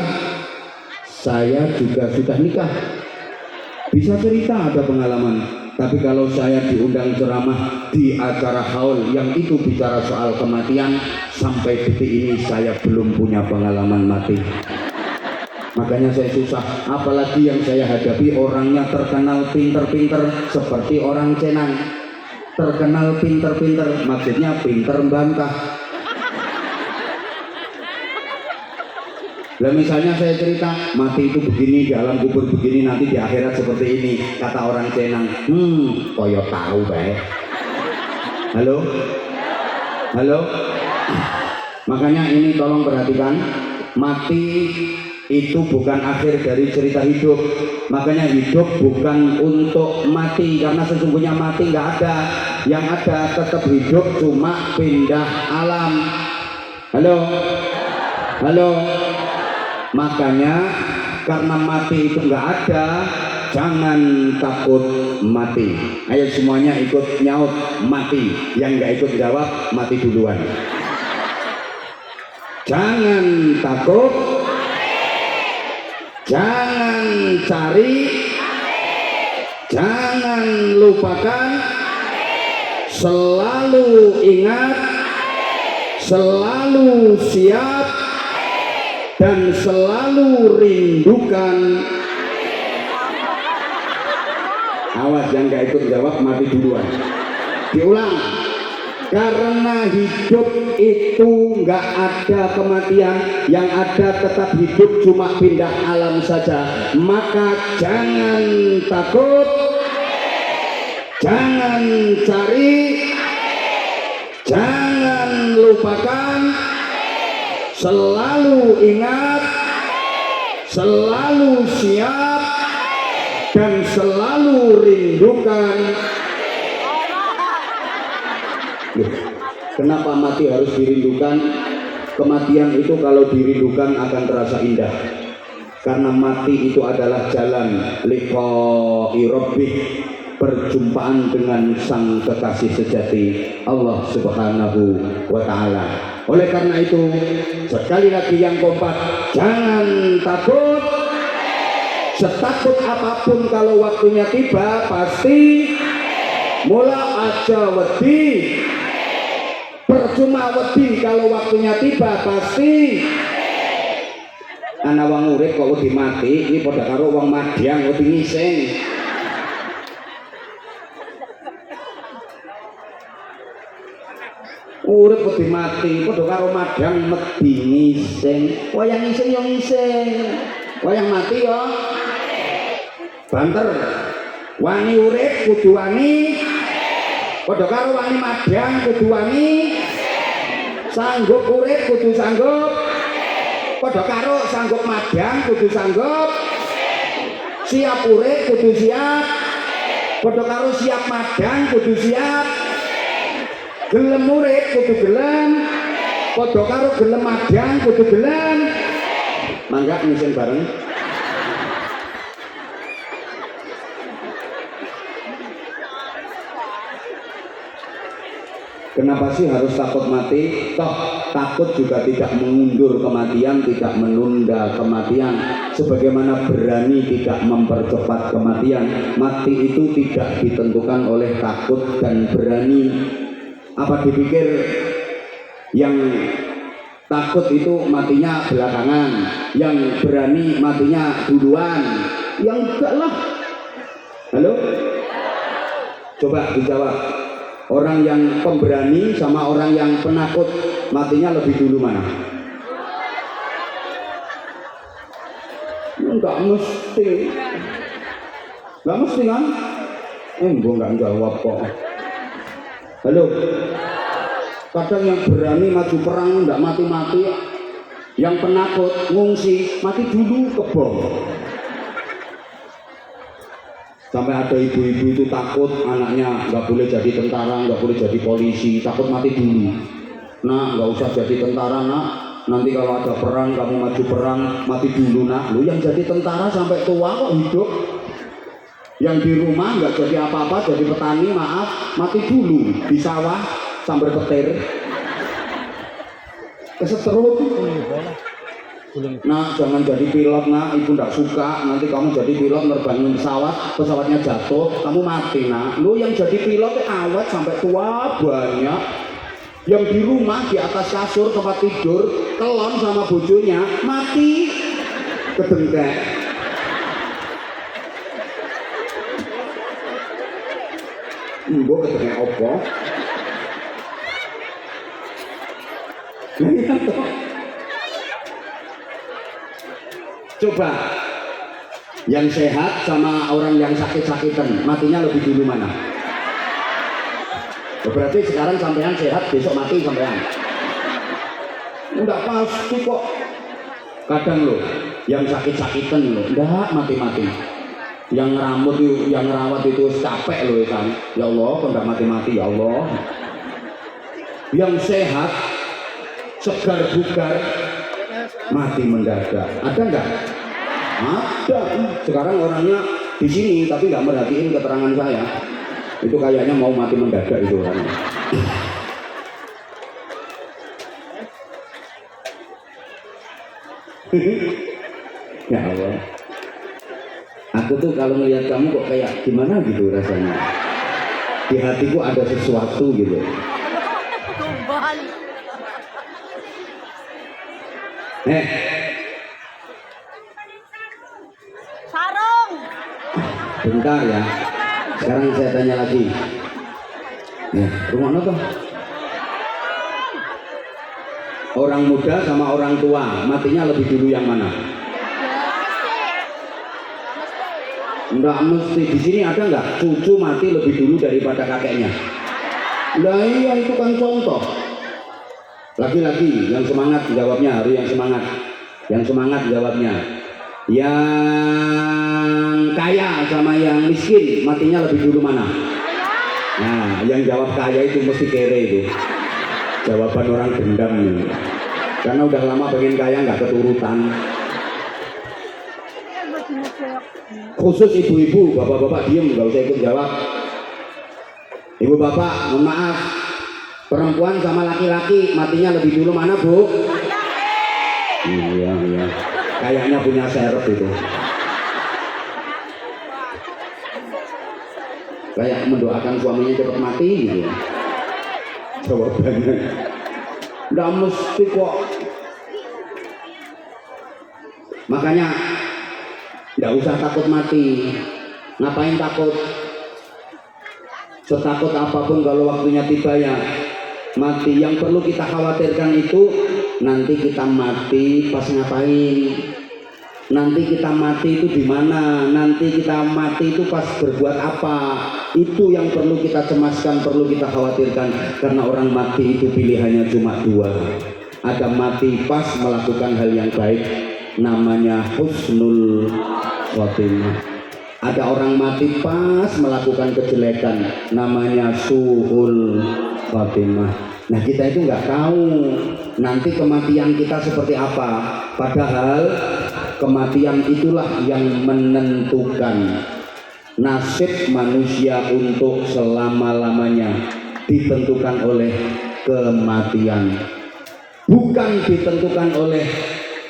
saya juga sudah nikah. Bisa cerita, ada pengalaman. Tapi kalau saya diundang ceramah di acara haul yang itu bicara soal kematian, sampai detik ini saya belum punya pengalaman mati. Makanya saya susah. Apalagi yang saya hadapi orangnya terkenal pinter-pinter seperti orang Cenang. Terkenal pinter-pinter, maksudnya pinter membantah. Lah misalnya saya cerita mati itu begini, di alam kubur begini, nanti di akhirat seperti ini, kata orang Cenang. Koyo tahu baik. Halo? Halo? Makanya ini tolong perhatikan, mati itu bukan akhir dari cerita hidup. Makanya hidup bukan untuk mati, karena sesungguhnya mati nggak ada. Yang ada tetap hidup, cuma pindah alam. Halo? Halo? Makanya karena mati itu nggak ada, jangan takut mati. Ayo semuanya ikut nyaut mati. Yang nggak ikut jawab mati duluan. Jangan takut, jangan cari jangan lupakan, selalu ingat, selalu siap, dan selalu rindukan. Awas yang gak ikut jawab mati duluan. Diulang. Karena hidup itu nggak ada kematian, yang ada tetap hidup, cuma pindah alam saja. Maka jangan takut, jangan cari, jangan lupakan, selalu ingat, selalu siap, dan selalu rindukan. Kenapa mati harus dirindukan? Kematian itu kalau dirindukan akan terasa indah, karena mati itu adalah jalan liqa'i rabbih, perjumpaan dengan sang kekasih sejati Allah Subhanahu wa ta'ala. Oleh karena itu, sekali lagi yang kompak, jangan takut. Setakut apapun kalau waktunya tiba pasti mula aja wedi. Percuma wedi kalau waktunya tiba pasti. Ana wong urip kok wedi mati iki padha karo wong madyang wedi ngising. Urip wedi mati padha karo madyang wedi ngising. Wayang ngising yo ngising. Wayang mati yo banter. Wani urip kudu wani, padha karo wani madyang kudu wani. Sanggup urip kudu sanggup, padha karo sanggup madyang kudu sanggup. Siap urip kudu siap, padha karo siap madyang kudu siap. Gelem urip kudu gelem, padha karo gelem madyang kudu gelem. Mangga ngising bareng. Kenapa sih harus takut mati? Toh takut juga tidak mengundur kematian, tidak menunda kematian. Sebagaimana berani tidak mempercepat kematian. Mati itu tidak ditentukan oleh takut dan berani. Apa dipikir yang takut itu matinya belakangan, yang berani matinya duluan? Yang enggak lah. Halo? Coba dijawab. Orang yang pemberani sama orang yang penakut matinya lebih dulu mana? Enggak mesti. Enggak mesti kan? Gua enggak jawab kok. Halo? Kadang yang berani maju perang enggak mati-mati. Yang penakut ngungsi mati dulu kebom. Sampai ada ibu-ibu itu takut anaknya nggak boleh jadi tentara, nggak boleh jadi polisi, takut mati dulu. Nah, nggak usah jadi tentara, nak. Nanti kalau ada perang, kamu maju perang, mati dulu, nak. Lu yang jadi tentara sampai tua kok hidup. Yang di rumah nggak jadi apa-apa, jadi petani, maaf, mati dulu di sawah sambil petir. Keseterut. Nah, jangan jadi pilot, nak. Ibu nggak suka. Nanti kamu jadi pilot nerbangin pesawat, pesawatnya jatuh, kamu mati, nak. Lu yang jadi pilot awet sampai tua banyak. Yang di rumah di atas kasur tempat tidur, kelon sama bojonya mati kedengkek. Mbok kedengkek opo? Lihat toh. Coba yang sehat sama orang yang sakit-sakitan matinya lebih dulu mana? Berarti sekarang sampean sehat, besok mati sampean. Enggak pasti kok. Kadang loh yang sakit-sakitan loh enggak mati-mati. Yang rambut itu, yang rawat itu capek loh kan. Ya Allah, kok enggak mati-mati ya Allah. Yang sehat, segar bugar, mati mendadak. Ada enggak? Ada. Sekarang orangnya di sini tapi nggak merhatiin keterangan saya. Itu kayaknya mau mati mendadak itu orangnya. Ya Allah. Aku tuh kalau melihat kamu kok kayak gimana gitu rasanya. Di hatiku ada sesuatu gitu. Sarung. Bentar ya. Sekarang saya tanya lagi. Rumah apa? Orang muda sama orang tua, matinya lebih dulu yang mana? Enggak mesti. Di sini ada nggak cucu mati lebih dulu daripada kakeknya? Nah iya, itu kan contoh. Laki-laki yang semangat jawabnya, harus yang semangat. Yang semangat jawabnya. Yang kaya sama yang miskin matinya lebih dulu mana? Nah, yang jawab kaya itu mesti kere itu. Jawaban orang dendam nih. Karena udah lama pengen kaya nggak keturutan. Khusus ibu-ibu, bapak-bapak diem, nggak usah ikut jawab. Ibu bapak, mohon maaf, perempuan sama laki-laki matinya lebih dulu mana, Bu? Iya, kayaknya punya serep itu. Kayak mendoakan suaminya cepat mati gitu. Jawabannya nggak mesti kok. Makanya nggak usah takut mati. Ngapain takut? Setakut apapun kalau waktunya tiba ya mati. Yang perlu kita khawatirkan itu nanti kita mati pas ngapain, nanti kita mati itu di mana, nanti kita mati itu pas berbuat apa. Itu yang perlu kita cemaskan, perlu kita khawatirkan. Karena orang mati itu pilihannya cuma dua. Ada mati pas melakukan hal yang baik, namanya husnul khotimah. Ada orang mati pas melakukan kejelekan, namanya suhul khotimah. Nah kita itu nggak tahu nanti kematian kita seperti apa. Padahal kematian itulah yang menentukan nasib manusia untuk selama-lamanya. Ditentukan oleh kematian, bukan ditentukan oleh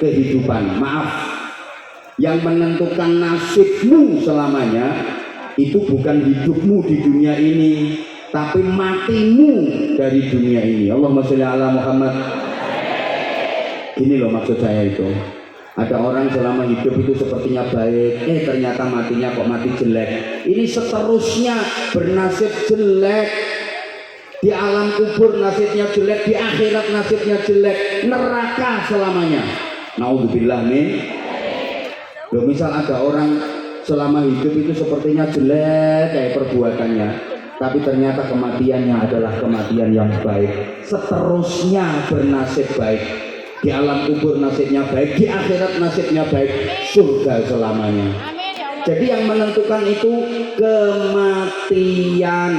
kehidupan. Maaf, yang menentukan nasibmu selamanya itu bukan hidupmu di dunia ini, tapi matimu dari dunia ini. Allahumma sholli ala Muhammad. Gini loh maksud saya itu. Ada orang selama hidup itu sepertinya baik, ternyata matinya kok mati jelek. Ini seterusnya bernasib jelek. Di alam kubur nasibnya jelek, di akhirat nasibnya jelek, neraka selamanya. Naudzubillah min. Loh, misal ada orang selama hidup itu sepertinya jelek kayak perbuatannya, tapi ternyata kematiannya adalah kematian yang baik. Seterusnya bernasib baik. Di alam kubur nasibnya baik, di akhirat nasibnya baik, surga selamanya. Jadi yang menentukan itu kematian.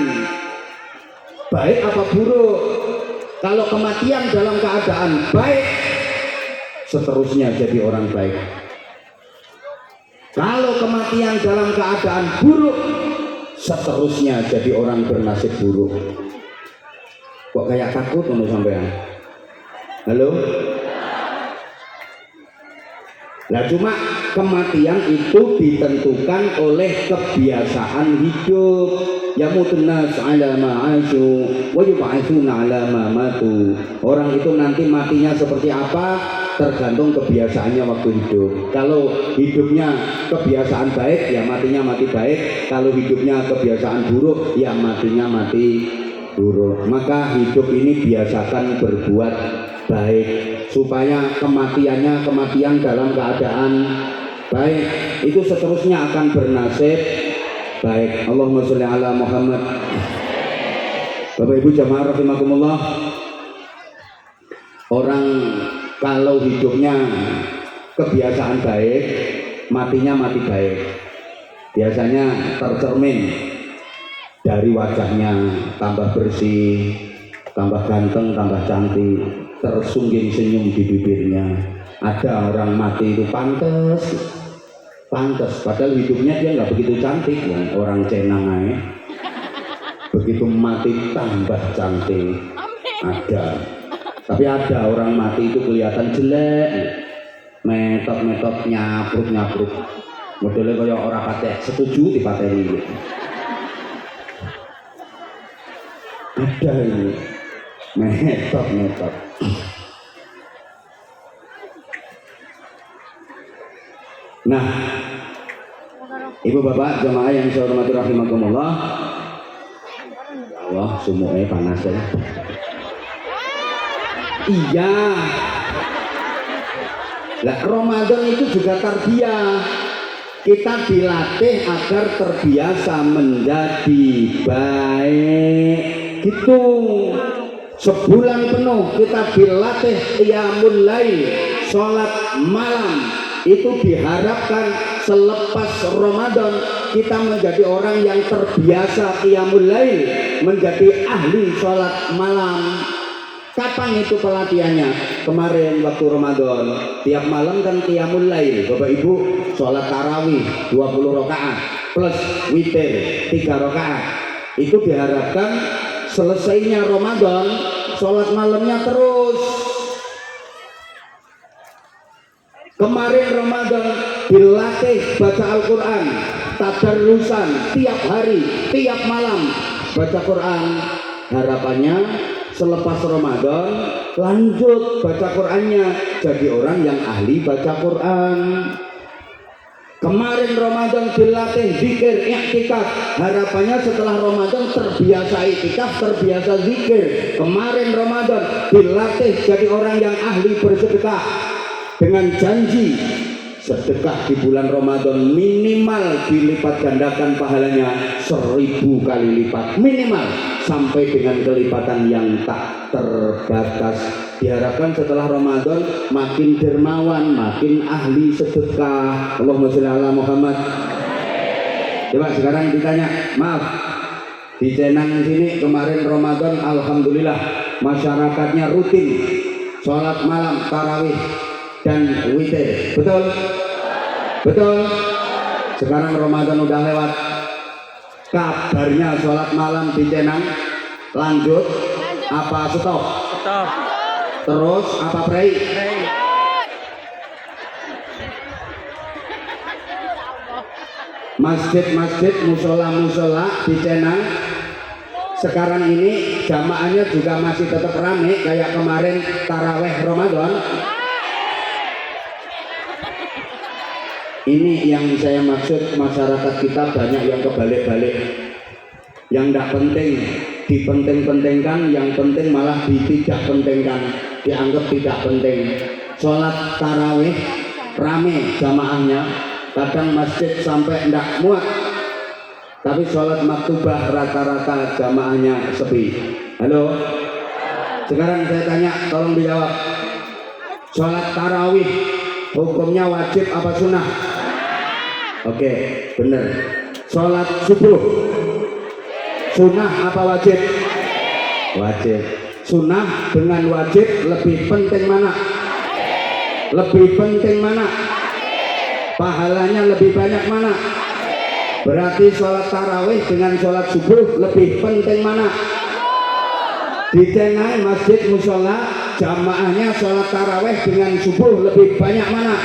Baik apa buruk? Kalau kematian dalam keadaan baik, seterusnya jadi orang baik. Kalau kematian dalam keadaan buruk, seterusnya jadi orang bernasib buruk. Kok kayak takut menurut sampean? Halo? Nah cuma kematian itu ditentukan oleh kebiasaan hidup. Yamutun nas ala ma asyu wa yub'atsuna ala ma matu. Orang itu nanti matinya seperti apa tergantung kebiasaannya waktu hidup. Kalau hidupnya kebiasaan baik ya matinya mati baik. Kalau hidupnya kebiasaan buruk ya matinya mati buruk. Maka hidup ini biasakan berbuat baik supaya kematiannya kematian dalam keadaan baik. Itu seterusnya akan bernasib baik. Allahumma sholli ala Muhammad. Bapak Ibu jamaah rahimakumullah. Orang kalau hidupnya kebiasaan baik, matinya mati baik. Biasanya tercermin dari wajahnya, tambah bersih, tambah ganteng, tambah cantik, tersungging senyum di bibirnya. Ada orang mati itu pantas, padahal hidupnya dia nggak begitu cantik, ya. Orang cenang aja. Begitu mati tambah cantik. Ada. Tapi ada orang mati itu kelihatan jelek, metot-metot, nyapruk-nyapruk. Modele kaya ora pateh setuju dipateni iki. Ada ini metode. Nah, ibu bapak jamaah yang saya hormati rahimakumullah. Allah sumuke panas ya. Iya. Lah Ramadan itu juga tarbiyah. Kita dilatih agar terbiasa menjadi baik. Gitu. Sebulan penuh kita dilatih qiyamul lail, sholat malam. Itu diharapkan selepas Ramadan kita menjadi orang yang terbiasa qiyamul lail, menjadi ahli sholat malam. Kapan itu pelatihannya? Kemarin waktu Ramadan, tiap malam kan qiyamul lail. Bapak Ibu sholat tarawih 20 rakaat plus witir 3 rakaat. Itu diharapkan selesainya Ramadan sholat malamnya terus. Kemarin Ramadan dilatih baca Al-Quran, tadarrusan tiap hari, tiap malam baca Quran. Harapannya selepas Ramadan lanjut baca Qurannya, jadi orang yang ahli baca Quran. Kemarin Ramadan dilatih zikir, i'tikaf. Harapannya setelah Ramadan terbiasa i'tikaf, terbiasa zikir. Kemarin Ramadan dilatih jadi orang yang ahli bersedekah dengan janji sedekah di bulan Ramadan minimal dilipat gandakan pahalanya 1000 kali lipat minimal, sampai dengan kelipatan yang tak terbatas. Diharapkan setelah Ramadan makin dermawan, makin ahli sedekah. Allahumma sholli ala Muhammad. Coba sekarang ditanya, maaf, di Cenang sini kemarin Ramadan alhamdulillah masyarakatnya rutin sholat malam tarawih dan witir, betul? Betul? Sekarang Ramadan udah lewat, kabarnya sholat malam di Cenang lanjut apa stop? Stop. Terus apa pray? Masjid-masjid, musola-musola di Cenang sekarang ini jamaahnya juga masih tetap ramai kayak kemarin taraweh Ramadan. Ini yang saya maksud, masyarakat kita banyak yang kebalik-balik, yang tidak penting dipenting-pentingkan, yang penting malah tidak pentingkan, dianggap tidak penting. Sholat tarawih rame jamaahnya, kadang masjid sampai tidak muat, tapi sholat maktubah rata-rata jamaahnya sepi. Halo, sekarang saya tanya, tolong dijawab, sholat tarawih hukumnya wajib apa sunnah? Oke, benar. Sholat subuh sunnah apa wajib? Wajib. Sunnah dengan wajib lebih penting mana? Lebih penting mana? Pahalanya lebih banyak mana? Berarti sholat tarawih dengan sholat subuh lebih penting mana? Di Cenang masjid musola jamaahnya sholat tarawih dengan subuh lebih banyak mana?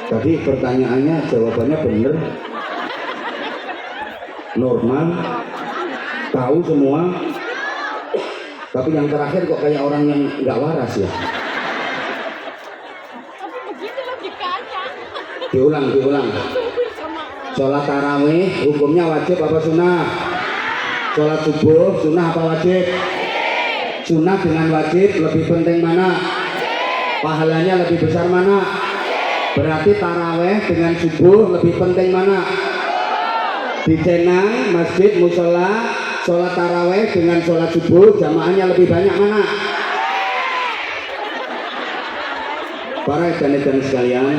Tadi pertanyaannya jawabannya bener, normal, tahu semua, tapi yang terakhir kok kayak orang yang nggak waras ya. Diulang. Sholat tarawih hukumnya wajib apa sunnah? Sholat subuh sunnah apa wajib? Sunnah dengan wajib lebih penting mana? Pahalanya lebih besar mana? Berarti taraweh dengan subuh lebih penting mana? Di Cenang masjid musola sholat taraweh dengan sholat subuh jamaahnya lebih banyak mana? Para edan-edan sekalian,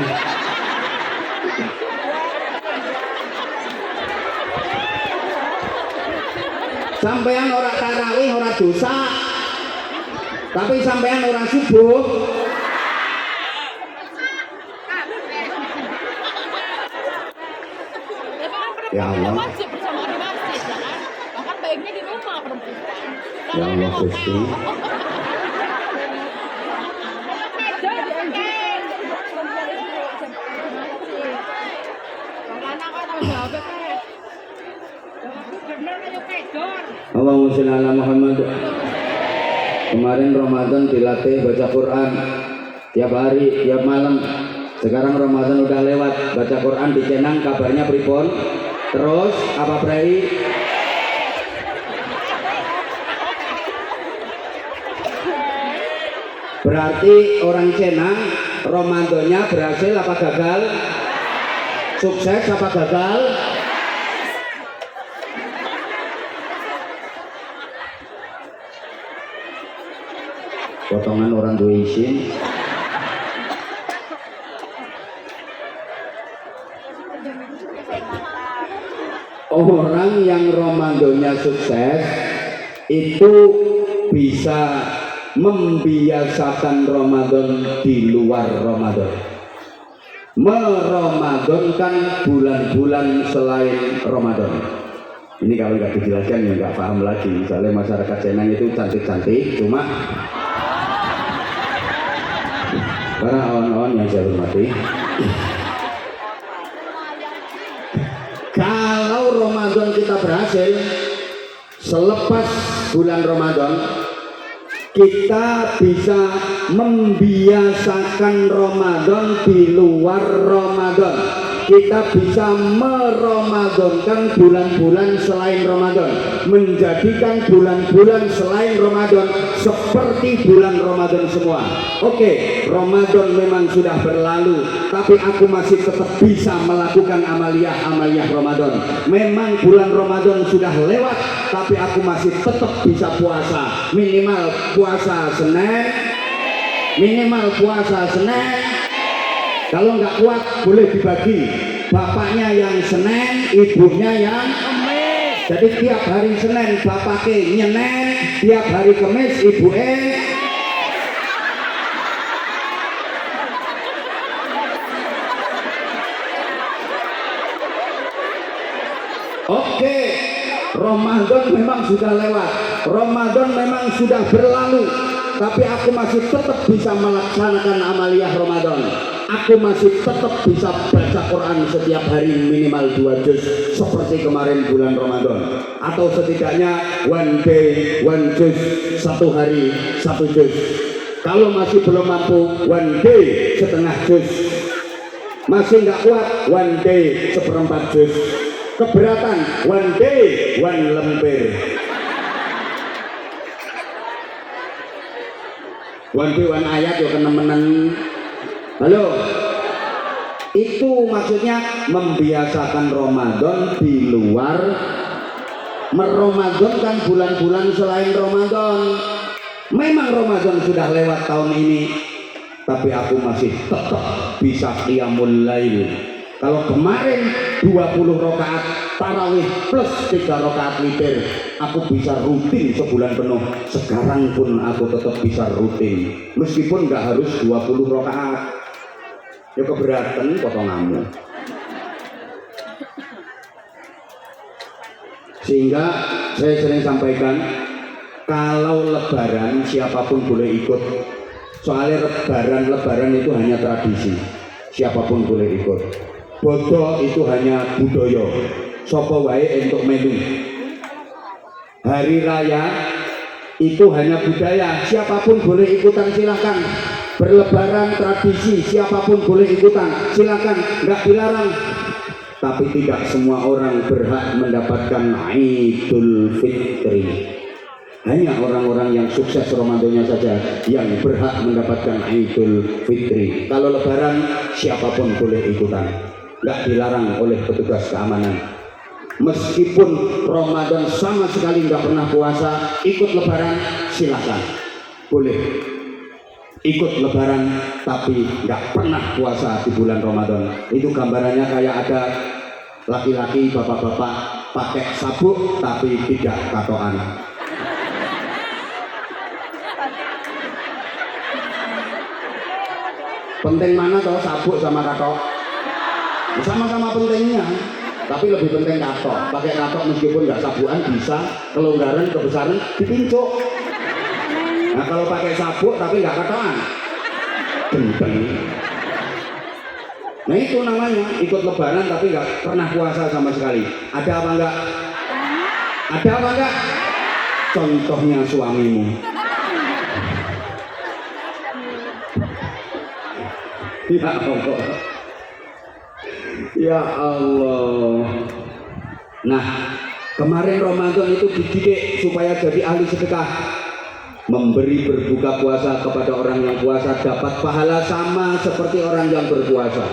sampean orang tarawih orang dosa, tapi sampean orang subuh. Ya Allah. Wajib bersama di masjid, ya kan? Bahkan baiknya di rumah perempuan. Ya Allah Gusti. Allahumma sholli ala Muhammad. Kemarin Ramadan dilatih baca Quran tiap hari, tiap malam. Sekarang Ramadan udah lewat, baca Quran dicenang, kabarnya pripun? Terus apa prei? Berarti orang cenang Ramadannya berhasil apa gagal? Sukses apa gagal? Potongan orang dua isin. Orang yang Ramadannya sukses itu bisa membiasakan Ramadan di luar Ramadan, meramadankan bulan-bulan selain Ramadan. Ini kalau nggak dijelaskan ya nggak paham lagi. Misalnya masyarakat Cenang itu cantik-cantik, cuma para awan-awan yang saya hormati, kalau Ramadan kita berhasil, selepas bulan Ramadan kita bisa membiasakan Ramadan di luar Ramadan. Kita bisa meramadankan bulan-bulan selain Ramadan, menjadikan bulan-bulan selain Ramadan seperti bulan Ramadan semua. Oke, Ramadan memang sudah berlalu, tapi aku masih tetap bisa melakukan amaliyah Ramadan. Memang bulan Ramadan sudah lewat, tapi aku masih tetap bisa puasa. Minimal puasa Senin, kalau nggak kuat boleh dibagi, bapaknya yang Senin, ibunya yang Kamis. Jadi tiap hari Senin bapaknya nyenen, tiap hari Kamis ibunya. Oke, Ramadan memang sudah lewat, Ramadan memang sudah berlalu, tapi aku masih tetap bisa melaksanakan amaliyah Ramadan. Aku masih tetap bisa baca Quran setiap hari minimal 2 juz seperti kemarin bulan Ramadan, atau setidaknya one day one juz, 1 hari 1 juz. Kalau masih belum mampu, one day setengah juz. Masih nggak kuat, one day 1/4 juz. Keberatan, one day one lembar. One day one ayat ya kenemenan. Halo, itu maksudnya membiasakan Ramadan di luar, meramadankan bulan-bulan selain Ramadan. Memang Ramadan sudah lewat tahun ini, tapi aku masih tetap bisa qiyamul lail. Kalau kemarin 20 rakaat tarawih plus 3 rakaat witir, aku bisa rutin sebulan penuh. Sekarang pun aku tetap bisa rutin, meskipun nggak harus 20 rakaat. Ya keberatan potonganmu. Sehingga saya sering sampaikan, kalau lebaran siapapun boleh ikut. Soalnya lebaran itu hanya tradisi, siapapun boleh ikut. Bodo itu hanya budaya, sopo wae untuk melu. Hari raya itu hanya budaya, siapapun boleh ikutan, silakan. Berlebaran tradisi, siapapun boleh ikutan, silakan, nggak dilarang. Tapi tidak semua orang berhak mendapatkan Idul Fitri. Hanya orang-orang yang sukses Ramadannya saja yang berhak mendapatkan Idul Fitri. Kalau lebaran siapapun boleh ikutan, nggak dilarang oleh petugas keamanan. Meskipun Ramadan sama sekali nggak pernah puasa, ikut lebaran silakan, boleh ikut lebaran tapi nggak pernah puasa di bulan Ramadan. Itu gambarannya kayak ada laki-laki bapak-bapak pakai sabuk tapi tidak katoan. Penting mana toh sabuk sama katok? Sama-sama pentingnya. tapi lebih penting katok. Pakai katok meskipun nggak sabuan bisa, kelonggaran, kebesaran dipincuk. Nah kalau pakai sabuk tapi nggak katokan, gendeng. Nah itu namanya ikut lebaran tapi nggak pernah puasa sama sekali. Ada apa enggak? Ada apa enggak? Contohnya suamimu. Ya Allah. Ya Allah. Nah, kemarin Ramadan itu dididik supaya jadi ahli sedekah. Memberi berbuka puasa kepada orang yang puasa dapat pahala sama seperti orang yang berpuasa.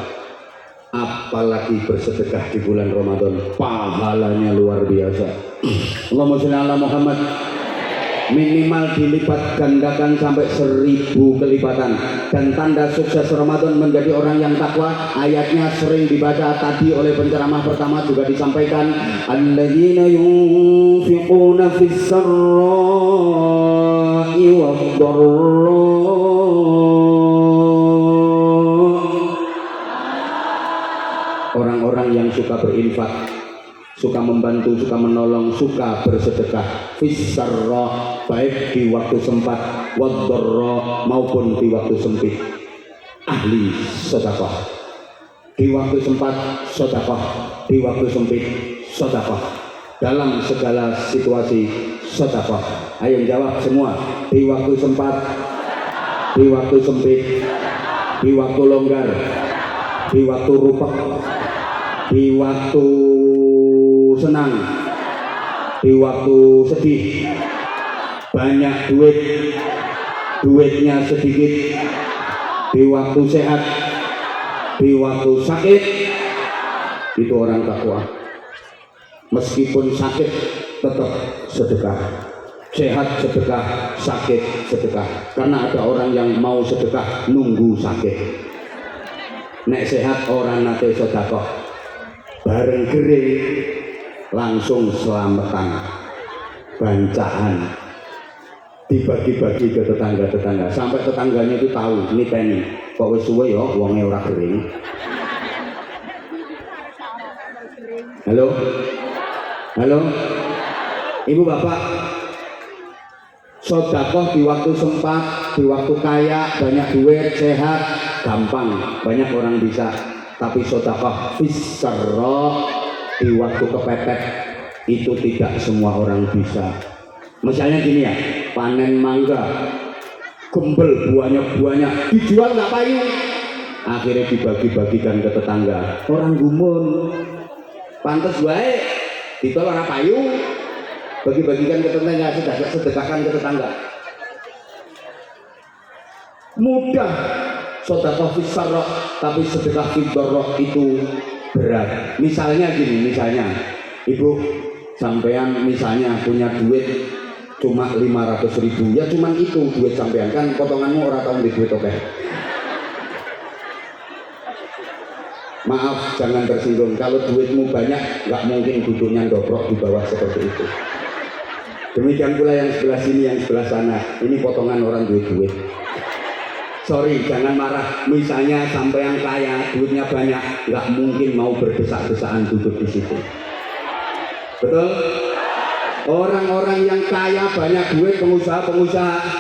Apalagi bersedekah di bulan Ramadan, pahalanya luar biasa. Allahumma sholli ala Muhammad. Minimal dilipat gandakan sampai 1000 kelipatan. Dan tanda sukses Ramadan menjadi orang yang takwa, ayatnya sering dibaca tadi oleh penceramah pertama juga disampaikan, alladzina yunfiquna fis sarra'i wad-dharra. Orang-orang yang suka berinfak, suka membantu, suka menolong, suka bersedekah, fisarra, baik di waktu sempat, wadharra, maupun di waktu sempit. Ahli sedekah. Di waktu sempat sedekah, di waktu sempit sedekah. Dalam segala situasi sedekah. Ayo jawab semua. Di waktu sempat, di waktu sempit, di waktu longgar, di waktu rupek, di waktu senang, di waktu sedih, banyak duit, duitnya sedikit, di waktu sehat, di waktu sakit, itu orang takwa. Meskipun sakit tetap sedekah, sehat sedekah, sakit sedekah. Karena ada orang yang mau sedekah nunggu sakit. Nek sehat orang nate sedekah, bareng gering langsung selamatan, bancaan dibagi-bagi ke tetangga-tetangga sampai tetangganya itu tahu ini Penny kok wis suwe ya wonge ora kering. Halo, halo, ibu bapak, sedekah di waktu sempat, di waktu kaya, banyak duit, sehat, gampang, banyak orang bisa. Tapi sedekah fisarra di waktu kepepet itu tidak semua orang bisa. Misalnya gini ya, panen mangga, gembel buahnya dijual nggak payu, akhirnya dibagi-bagikan ke tetangga. Orang gumun, pantas wae ditolak ora payu, bagi-bagikan ke tetangga, sedekahkan ke tetangga. Mudah sedekah fisarra, tapi sedekah fidharra itu berat. Misalnya gini, misalnya ibu sampean misalnya punya duit cuma 500.000, ya cuman itu duit sampean, kan potonganmu orang tahu di duit oke. Maaf, jangan tersinggung. Kalau duitmu banyak, nggak mungkin duduknya dobrok di bawah seperti itu. Demikian pula yang sebelah sini, yang sebelah sana, ini potongan orang duit. Sorry, jangan marah. Misalnya sampai yang kaya, duitnya banyak, nggak mungkin mau berdesak-desakan duduk di situ. Betul? Orang-orang yang kaya, banyak duit, pengusaha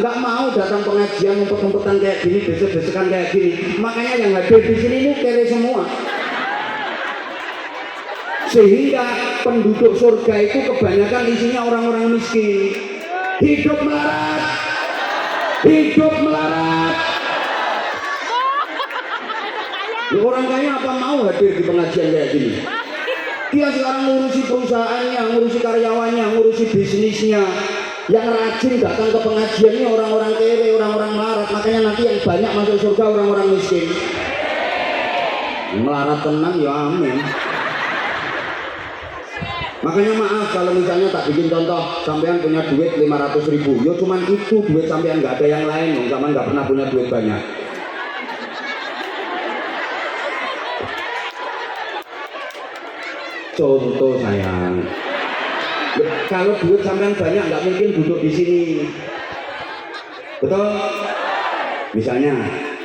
nggak mau datang pengajian umpet-umpetan kayak gini, desek-desekan kayak gini. Makanya yang hadir di sini ini kere semua. Sehingga penduduk surga itu kebanyakan isinya orang-orang miskin. Hidup melarat, hidup melarat. Orang kaya apa mau hadir di pengajian kayak gini? Dia sekarang ngurusi perusahaannya, ngurusi karyawannya, ngurusi bisnisnya. Yang rajin datang ke pengajiannya orang-orang kere, orang-orang melarat. Makanya nanti yang banyak masuk surga orang-orang miskin. Melarat tenang ya amin. Makanya maaf kalau misalnya tak bikin contoh, sampean punya duit 500.000, ya cuman itu duit sampean, nggak ada yang lain, sampean nggak pernah punya duit banyak. Contoh sayang, kalau duit sampean banyak nggak mungkin duduk di sini, betul? Misalnya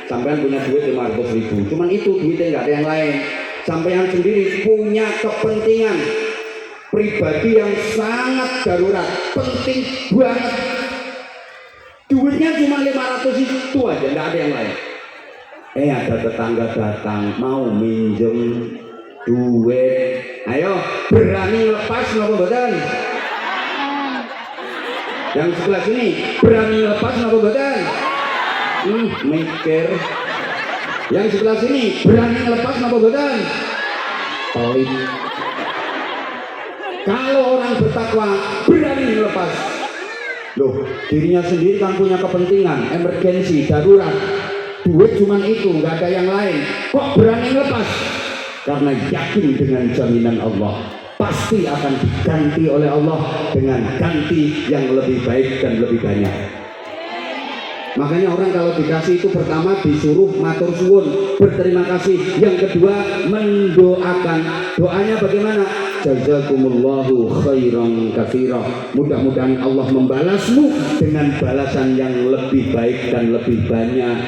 sampean punya duit 500.000, cuman itu duitnya nggak ada yang lain. sampean sendiri punya kepentingan pribadi yang sangat darurat, penting banget. Duitnya cuma 500 itu aja, nggak ada yang lain. Ada tetangga datang mau minjem duit, ayo berani lepas napa mboten? Yang sebelah sini berani lepas napa mboten? Mikir. Yang sebelah sini berani lepas napa mboten? Pelit. Kalau orang bertakwa berani lepas. Loh, dirinya sendiri kan punya kepentingan, emergensi, darurat. Duit cuman itu, nggak ada yang lain. Kok berani lepas? Karena yakin dengan jaminan Allah, pasti akan diganti oleh Allah dengan ganti yang lebih baik dan lebih banyak. Makanya orang kalau dikasih itu pertama disuruh matur suwun, berterima kasih. Yang kedua mendoakan. Doanya bagaimana? Jazakumullahu khairan katsira. Mudah-mudahan Allah membalasmu dengan balasan yang lebih baik dan lebih banyak.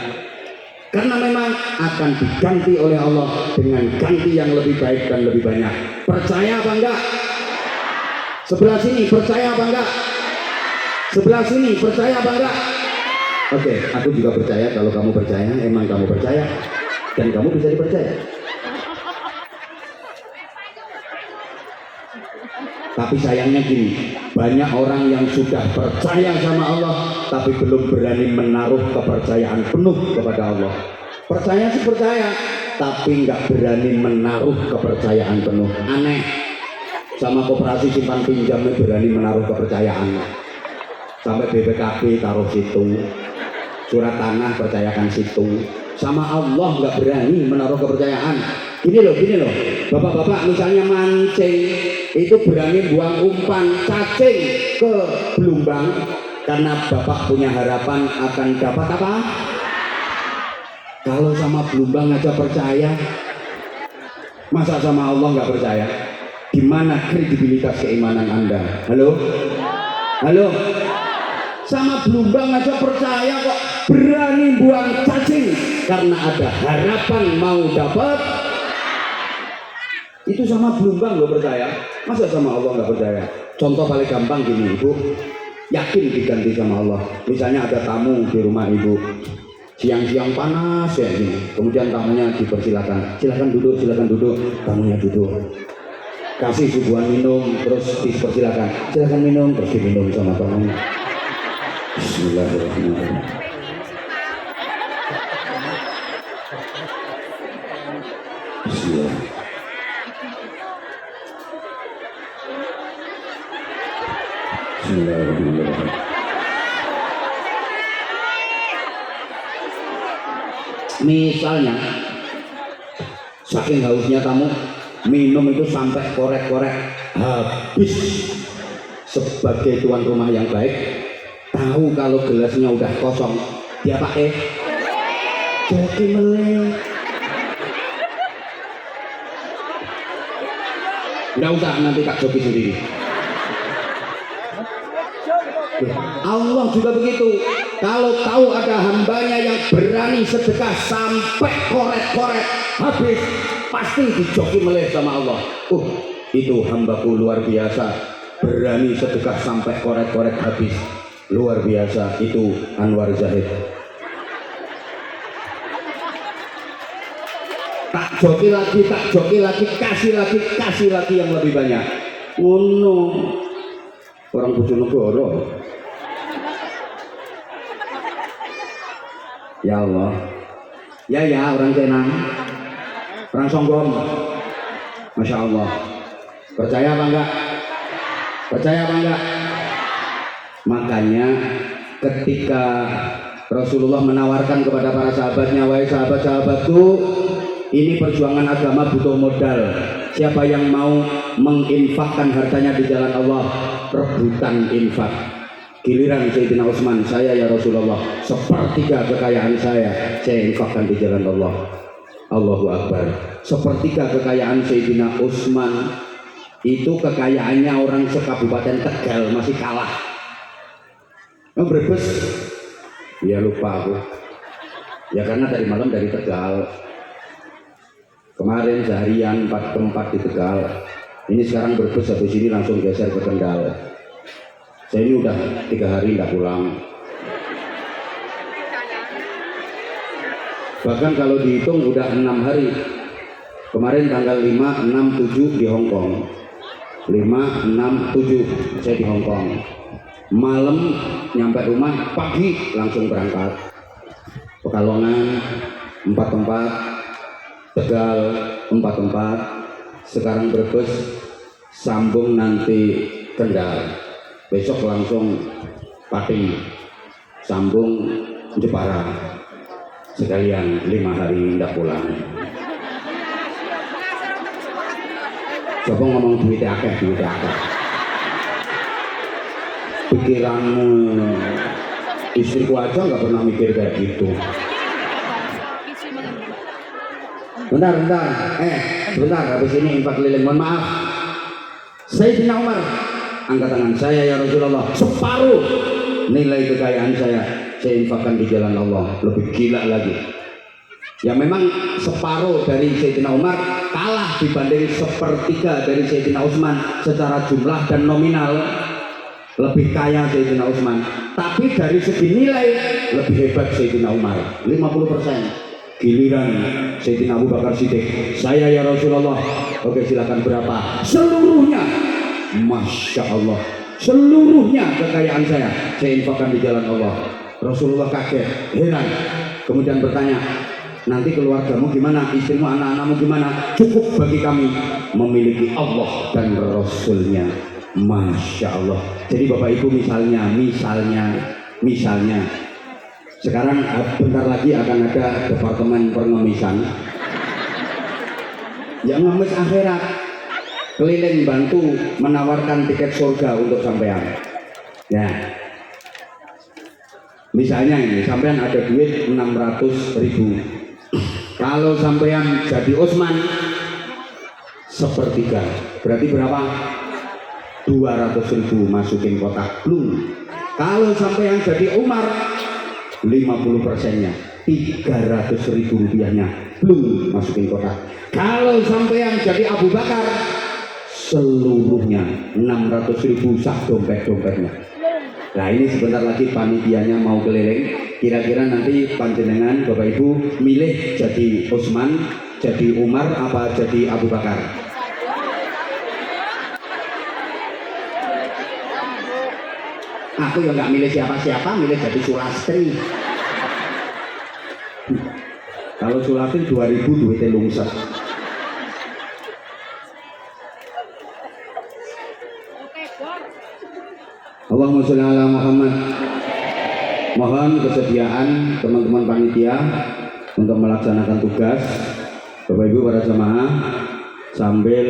Karena memang akan diganti oleh Allah dengan ganti yang lebih baik dan lebih banyak. Percaya apa enggak? Sebelah sini percaya apa enggak? Sebelah sini percaya apa enggak? Oke, aku juga percaya. Kalau kamu percaya, emang kamu percaya dan kamu bisa dipercaya. Tapi sayangnya gini, banyak orang yang sudah percaya sama Allah tapi belum berani menaruh kepercayaan penuh kepada Allah. Percaya sih percaya, tapi nggak berani menaruh kepercayaan penuh. Aneh. Sama koperasi simpan pinjamnya berani menaruh kepercayaan. Sampai BPKB taruh situ, surat tanah percayakan situ. Sama Allah nggak berani menaruh kepercayaan. Gini loh, bapak-bapak misalnya mancing, itu berani buang umpan cacing ke belumbang karena bapak punya harapan akan dapat apa? Kalau sama belumbang aja percaya, masa sama Allah nggak percaya? Gimana kredibilitas keimanan Anda? Halo? Sama belumbang aja percaya kok, berani buang cacing karena ada harapan mau dapat. Itu sama belumbang lo percaya, masa sama Allah nggak percaya? Contoh paling gampang gini, ibu yakin diganti sama Allah. Misalnya ada tamu di rumah ibu, siang-siang panas ya gini, kemudian tamunya dipersilakan, silakan duduk, tamunya duduk, kasih suguhan minum, terus dipersilakan, silakan minum, terus diminum sama tamunya. Bismillahirrahmanirrahim. Bismillah. Bismillahirrahmanirrahim. Misalnya saking hausnya tamu minum itu sampai korek-korek habis. Sebagai tuan rumah yang baik, tahu kalau gelasnya udah kosong, dia pakai joki meleh. Nggak usah, nanti tak joki sendiri. Allah juga begitu. Kalau tahu ada hambanya yang berani sedekah sampai korek-korek habis, pasti dijoki meleh sama Allah. Itu hambaku luar biasa, berani sedekah sampai korek-korek habis, luar biasa. Itu Anwar Zahid. Tak joki lagi, kasih lagi yang lebih banyak. Orang Bojonegoro. Ya Allah, ya orang Senang, orang Songgom, Masya Allah. Percaya apa enggak? Makanya ketika Rasulullah menawarkan kepada para sahabatnya, wahai sahabat-sahabatku, ini perjuangan agama butuh modal. Siapa yang mau menginfakkan hartanya di jalan Allah, rebutan infak. Giliran Sayyidina Utsman, saya ya Rasulullah, sepertiga kekayaan saya infakkan di jalan Allah. Allahu Akbar. Sepertiga kekayaan Sayyidina Utsman itu kekayaannya orang sekabupaten Tegal, masih kalah. Brebes, ya lupa aku. Ya karena tadi malam dari Tegal. Kemarin seharian 4 tempat di Tegal. Ini sekarang Brebes, habis ini langsung geser ke Kendal. Saya ini udah 3 hari tidak pulang. Bahkan kalau dihitung udah 6 hari. Kemarin tanggal 5, 6, 7 di Hong Kong. 5, 6, 7 saya di Hong Kong. Malam nyampe rumah, pagi langsung berangkat. Pekalongan 4 tempat, Tegal 4 tempat, sekarang Brebes, sambung nanti Kendal, besok langsung Pati, sambung Jepara, sekalian 5 hari tidak pulang. Coba ngomong duit akeh. Pikiranmu, istriku aja nggak pernah mikir kayak gitu. Bentar, habis ini infak keliling, mohon maaf. Sayyidina Umar, angkat tangan. Saya ya Rasulullah, separuh nilai kekayaan saya infakkan di jalan Allah. Lebih gila lagi. Ya memang separuh dari Sayyidina Umar kalah dibanding sepertiga dari Sayyidina Utsman secara jumlah dan nominal. Lebih kaya Sayyidina Utsman, tapi dari segi nilai lebih hebat Sayyidina Umar, 50%. Giliran Sayyidina Abu Bakar Siddiq, saya ya Rasulullah. Oke, silakan berapa? Seluruhnya. Masya Allah, seluruhnya kekayaan saya infakkan di jalan Allah. Rasulullah kaget, heran, kemudian bertanya, nanti keluargamu gimana, istrimu, anak-anakmu gimana? Cukup bagi kami memiliki Allah dan Rasulnya. Masya Allah. Jadi Bapak Ibu, misalnya sekarang bentar lagi akan ada departemen pengemisan yang ngemis akhirat, keliling bantu menawarkan tiket surga untuk sampean. Ya, misalnya ini sampean ada duit 600.000, kalau sampean jadi Utsman sepertiga, berarti berapa? 200.000 masukin kotak blue. Kalau sampean jadi Umar 50%-nya, 300.000 rupiahnya belum masukin kotak. Kalau sampean jadi Abu Bakar, seluruhnya 600.000 sak dompet-dompetnya. Nah ini sebentar lagi panitianya mau keliling. Kira-kira nanti panjenengan Bapak Ibu milih jadi Utsman, jadi Umar, apa jadi Abu Bakar? Aku yang nggak milih siapa-siapa, milih jadi Sulastri. Kalau Sulastri 2.000 duitnya lungset. Allahumma sholli ala Muhammad. Mohon kesediaan teman-teman panitia untuk melaksanakan tugas. Bapak Ibu para jemaah, sambil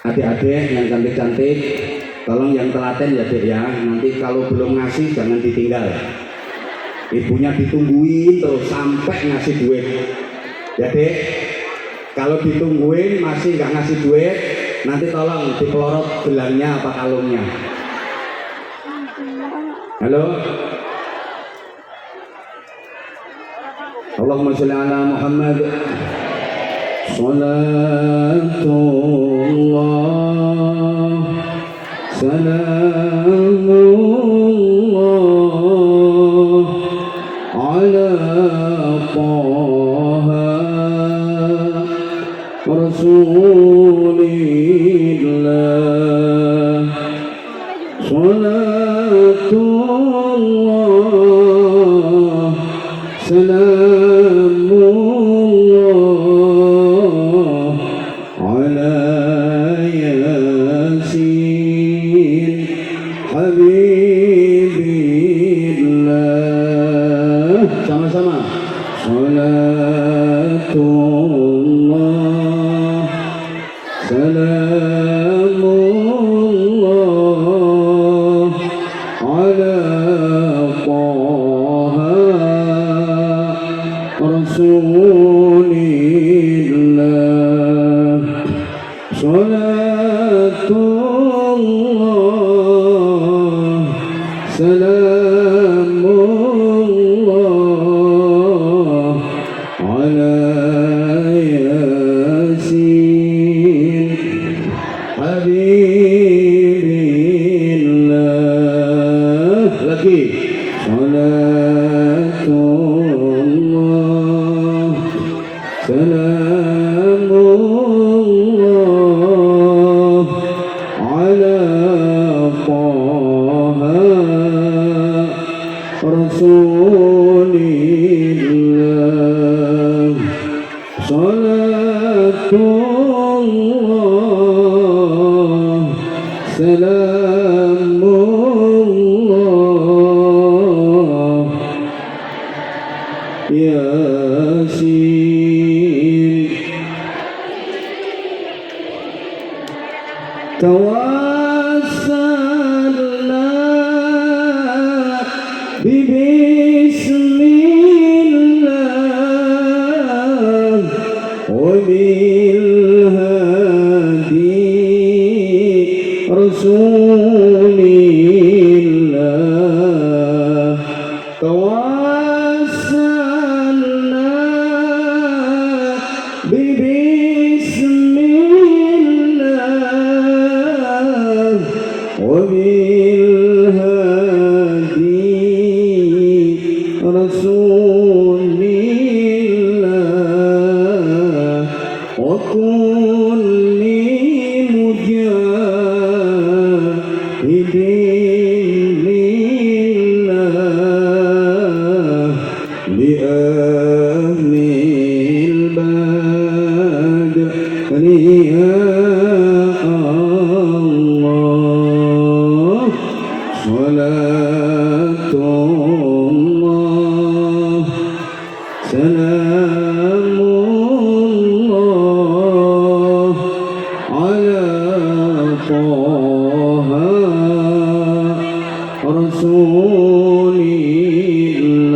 adik-adik yang cantik-cantik, tolong yang telaten ya Dek ya, nanti kalau belum ngasih jangan ditinggal. Ibunya ditungguin terus sampai ngasih duit. Ya Dek, kalau ditungguin masih nggak ngasih duit, nanti tolong dipelorot gelangnya apa kalungnya. Halo. Allahumma sholli ala Muhammad. Salatullah salamullah ala Taha Rasulillah. Salatullah salamullah ala Yasin Habibillah. Sama-sama. Salatullah salamullah ala Taha Rasulillah. Salatullah salamullah ala سلام الله على طه رسول الله صلاة الله سلام الله ياسين توسلنا ببسم الله وبالهادي رسول الله توسلنا ببسم الله وبالهادي رسول الله وكل مجاهد لله لأهل البدر يا الله صلاة الله سلام الله على طه رسول الله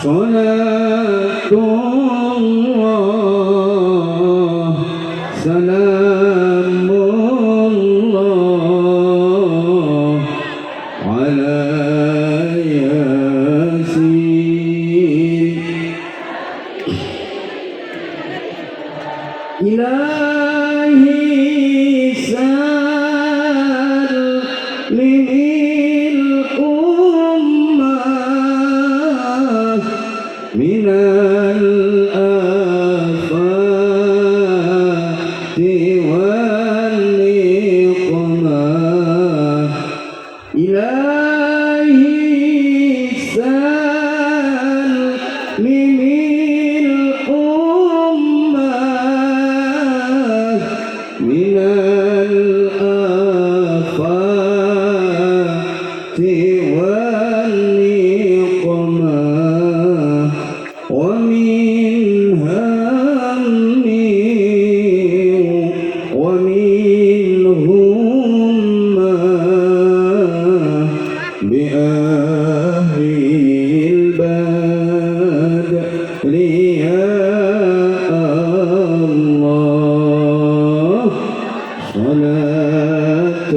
صلاة الله سلام الله على ياسين إلهي سلم الأمة من الآفات والنقمة إلهي سلم الأمة من الآفات والنقمة ومن هم ومن همة بأهل البدر يا الله صلاة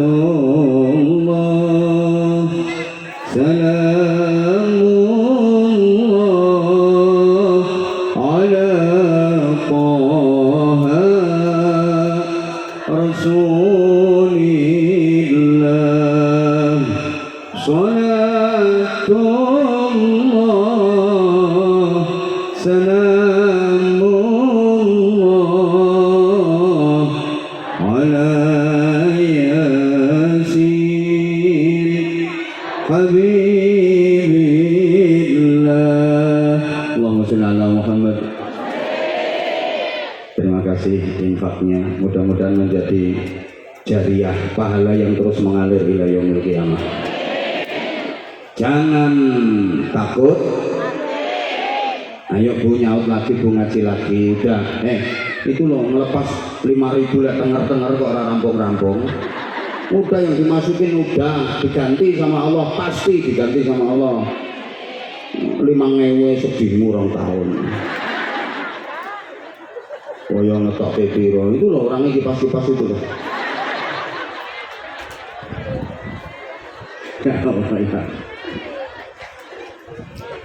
الله سلام الله على طه رسول الله صلاة الله سلام الله على ياسين حبيب الله اللهم صل على Muhammad. Terima kasih infaknya, mudah-mudahan menjadi jariah pahala yang terus mengalir ila yaumil qiyamah. Jangan takut. Ayo Bu nyaut lagi, Bu ngaji lagi. Udah, itu loh melepas 5.000 lah tengar-tengar kok rampung-rampung. Udah yang dimasukin udah diganti sama Allah, pasti diganti sama Allah. 5.000 sedihmu 2 tahun. Oh yang ngetok piro itu loh orangnya kipas-kipas itu loh.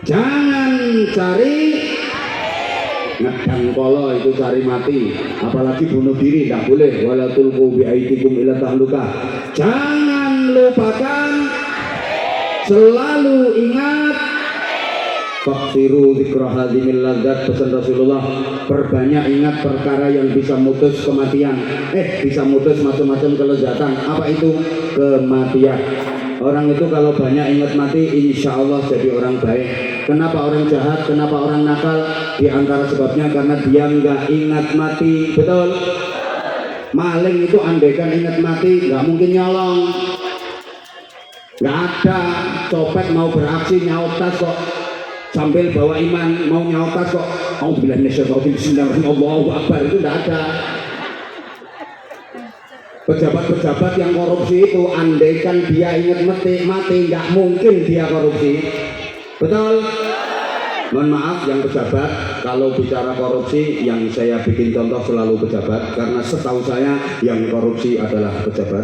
Jangan cari ngedang kolo, itu cari mati, apalagi bunuh diri tidak boleh. Wala tulqu bi aidikum ila tahluka. Jangan lupakan, selalu ingat Faksiru dzikra hadimil ladzat, pesan Rasulullah, perbanyak ingat perkara yang bisa mutus kematian, bisa mutus macam-macam kelezatan. Apa itu? Kematian. Orang itu kalau banyak ingat mati, insya Allah jadi orang baik. Kenapa orang jahat, kenapa orang nakal? Di antara sebabnya karena dia nggak ingat mati. Betul? Maling itu andaikan ingat mati nggak mungkin nyolong. Nggak ada. Copet mau beraksi nyaut tas kok sambil bawa iman, mau nyaut tas kok mau bilang Allahu Akbar, itu nggak ada. Pejabat-pejabat yang korupsi itu andaikan dia ingat mati nggak mungkin dia korupsi. Betul? Mohon maaf yang pejabat, kalau bicara korupsi yang saya bikin contoh selalu pejabat, karena setahu saya yang korupsi adalah pejabat.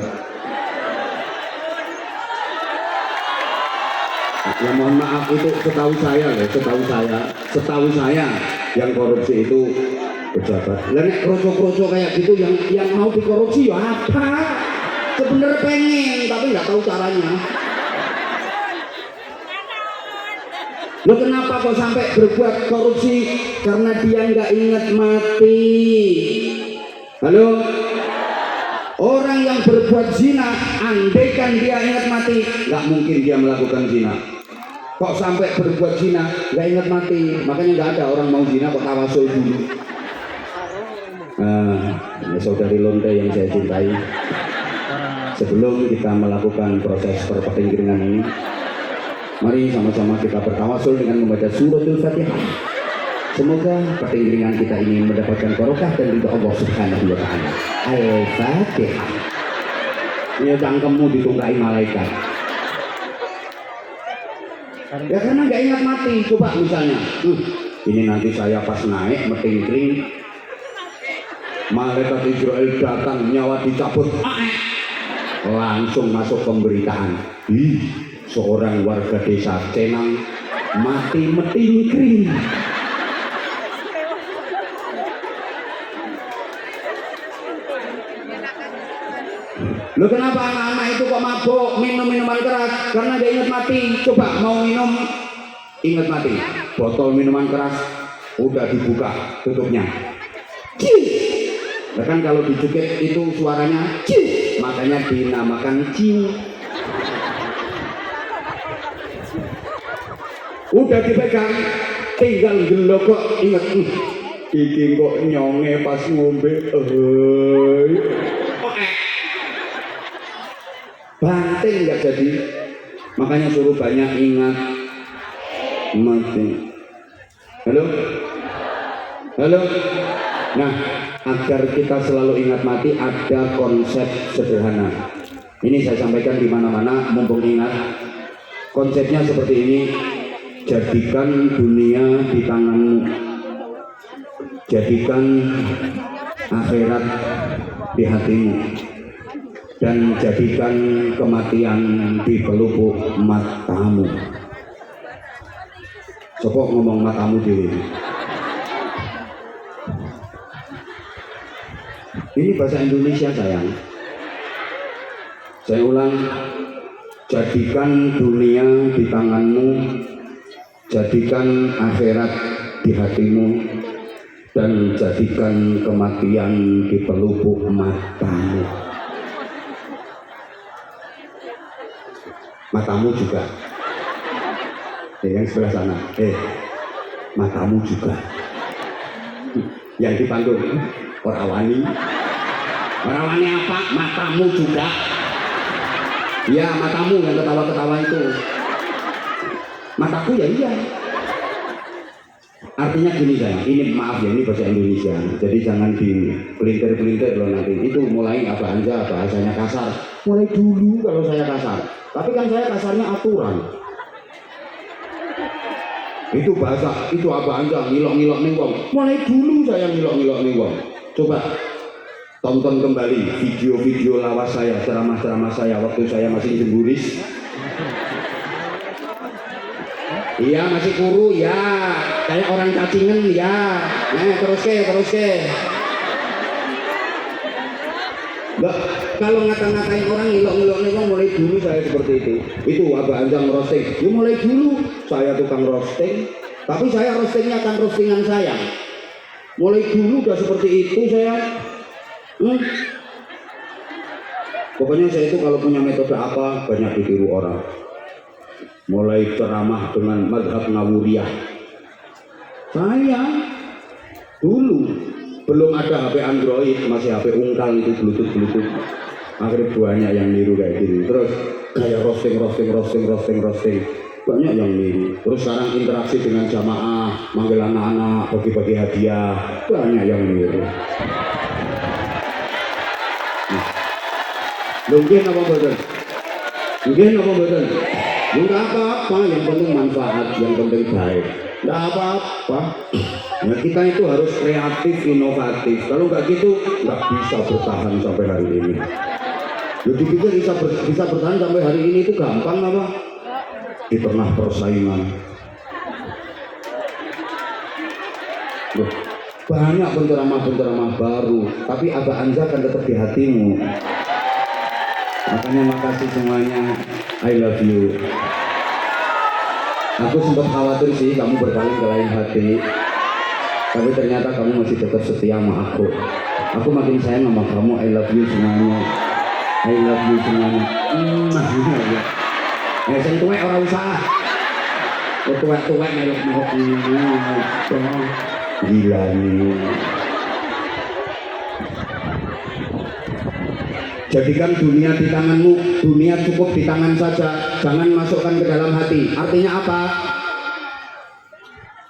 Ya mohon maaf, itu setahu saya loh, setahu saya yang korupsi itu pejabat. Nek kroco-kroco kayak gitu yang mau dikorupsi ya apa? Sebenarnya pengen tapi nggak tahu caranya. Lo kenapa kok sampai berbuat korupsi? Karena dia nggak ingat mati. Halo? Orang yang berbuat zina, andaikan dia ingat mati, nggak mungkin dia melakukan zina. Kok sampai berbuat zina, nggak ingat mati? Makanya nggak ada orang mau zina kok tawasul dulu. Saudari Lonte yang saya cintai, sebelum kita melakukan proses perpenggiringan ini, mari sama-sama kita bertawasul dengan membaca suratul Fatihah. Semoga pertinggiringan kita ini mendapatkan barokah dan ridho Allah Subhanahu wa Ta'ala. Al-Fatihah. Ini cangkemmu ditunggai malaikat. Ya karena nggak ingat mati. Coba misalnya, ini nanti saya pas naik metingkring, malaikat Israel datang, nyawa dicabut, langsung masuk pemberitaan. Seorang warga desa Cenang mati metingkring. Loh kenapa anak-anak itu kok mabuk minum minuman keras? Karena dia ingat mati. Coba mau minum, ingat mati. Botol minuman keras udah dibuka tutupnya. Bahkan kalau dicukit itu suaranya ciu, makanya dinamakan ciu. Udah dipegang, tinggal gelok kok ingat. Iki kok nyonge pas ngombe. Banting nggak jadi. Makanya suruh banyak ingat mati. Halo? Halo? Nah, agar kita selalu ingat mati ada konsep sederhana. Ini saya sampaikan di mana-mana mumpung ingat. Konsepnya seperti ini. Jadikan dunia di tanganmu. Jadikan akhirat di hatimu. Dan jadikan kematian di pelupuk matamu. Coba ngomong matamu dulu. Ini bahasa Indonesia sayang. Saya ulang. Jadikan dunia di tanganmu. Jadikan akhirat di hatimu. Dan jadikan kematian di pelupuk matamu. Matamu juga. Yang sebelah sana. Matamu juga. Yang dipantun. Orawani. Orawani apa? Matamu juga. Ya matamu yang ketawa-ketawa itu. Mataku ya iya. Artinya gini sayang, ini maaf ya, ini bahasa Indonesia. Jadi jangan dipelintir-pelintir loh nanti. Itu mulai apa anja bahasanya kasar. Mulai dulu kalau saya kasar. Tapi kan saya kasarnya aturan. Itu bahasa, itu apa anja ngilok-ngilok nih wong. Mulai dulu saya ngilok-ngilok nih wong. Coba tonton kembali video-video lawas saya, ceramah-ceramah saya waktu saya masih jemburis. Iya masih kuru ya, kayak orang cacingan ya. Terus ke. Mbak, kalau ngata-ngatain orang ngilok-ngilok nih mulai dulu saya seperti itu. Itu Abah Anjang roasting. Ya mulai dulu saya tukang roasting. Tapi saya roastingnya kan roastingan saya. Mulai dulu udah seperti itu saya. Pokoknya saya itu kalau punya metode apa banyak ditiru orang. Mulai ceramah dengan mazhab Nawuriyah. Saya dulu belum ada HP Android, masih HP ungkal itu Bluetooth. Akhirnya banyak yang niru kayak gini. Terus kayak roasting. Banyak yang niru. Terus sekarang interaksi dengan jamaah, manggil anak-anak, bagi-bagi hadiah, banyak yang niru. Mungkin apa betul? Enggak apa-apa, yang penting manfaat, yang penting baik. Enggak apa-apa. Nah, kita itu harus kreatif, inovatif. Kalau nggak gitu, nggak bisa bertahan sampai hari ini. Jadi kita bisa bertahan sampai hari ini itu gampang apa? Di tengah persaingan. Loh, banyak penceramah baru, tapi Aba Anza kan tetap di hatimu. Makanya makasih semuanya, I love you. Aku sempat khawatir sih kamu berpaling ke lain hati, tapi ternyata kamu masih tetap setia sama aku. Aku makin sayang sama kamu, I love you semuanya. I love you semuanya. Ya sing tuwek ora usah. Tuwek melok gila nih. Jadikan dunia di tanganmu, dunia cukup di tangan saja, jangan masukkan ke dalam hati. Artinya apa?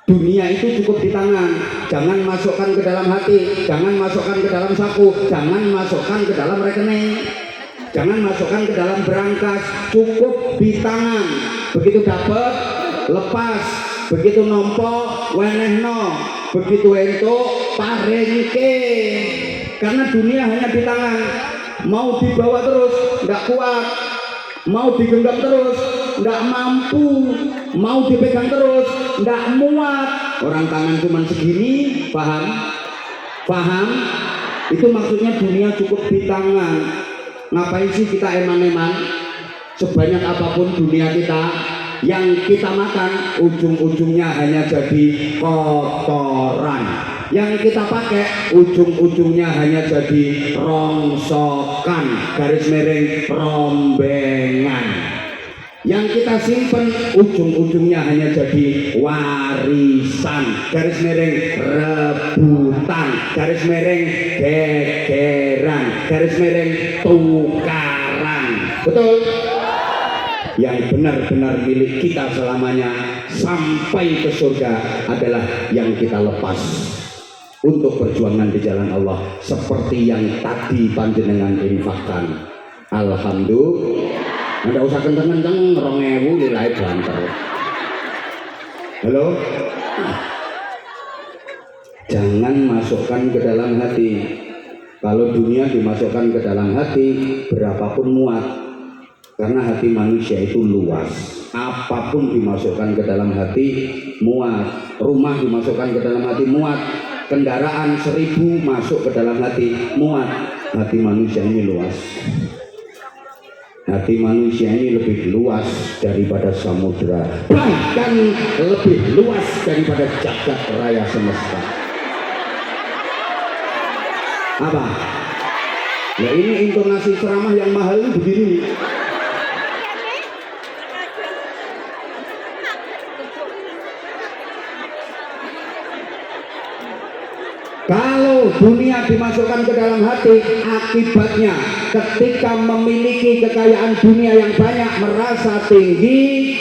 Dunia itu cukup di tangan, jangan masukkan ke dalam hati, jangan masukkan ke dalam saku, jangan masukkan ke dalam rekening, jangan masukkan ke dalam berangkas, cukup di tangan. Begitu dapat, lepas, begitu nompo, wenehno, begitu entuk, parengke. Karena dunia hanya di tangan. Mau dibawa terus, nggak kuat. Mau digenggam terus, nggak mampu. Mau dipegang terus, nggak muat. Orang tangan cuma segini, paham? Paham? Itu maksudnya dunia cukup di tangan. Ngapain sih kita eman-eman? Sebanyak apapun dunia kita, yang kita makan, ujung-ujungnya hanya jadi kotoran. Yang kita pakai ujung-ujungnya hanya jadi rongsokan, garis miring rombengan. Yang kita simpen ujung-ujungnya hanya jadi warisan, garis miring rebutan, garis miring gegeran, garis miring tukaran. Betul? Yang benar-benar milik kita selamanya sampai ke surga adalah yang kita lepas untuk perjuangan di jalan Allah, seperti yang tadi panjenengan infakkan. Alhamdulillah. Nggak usah kenceng-kenceng, 2000 nilai banter. Halo? Jangan masukkan ke dalam hati. Kalau dunia dimasukkan ke dalam hati, berapapun muat. Karena hati manusia itu luas. Apapun dimasukkan ke dalam hati, muat. Rumah dimasukkan ke dalam hati, muat. Kendaraan 1000 masuk ke dalam hati, muat. Hati manusia ini luas. Hati manusia ini lebih luas daripada samudra, bahkan lebih luas daripada jagat raya semesta. Apa? Ya ini intonasi ceramah yang mahal ini begini. Kalau dunia dimasukkan ke dalam hati, akibatnya ketika memiliki kekayaan dunia yang banyak, merasa tinggi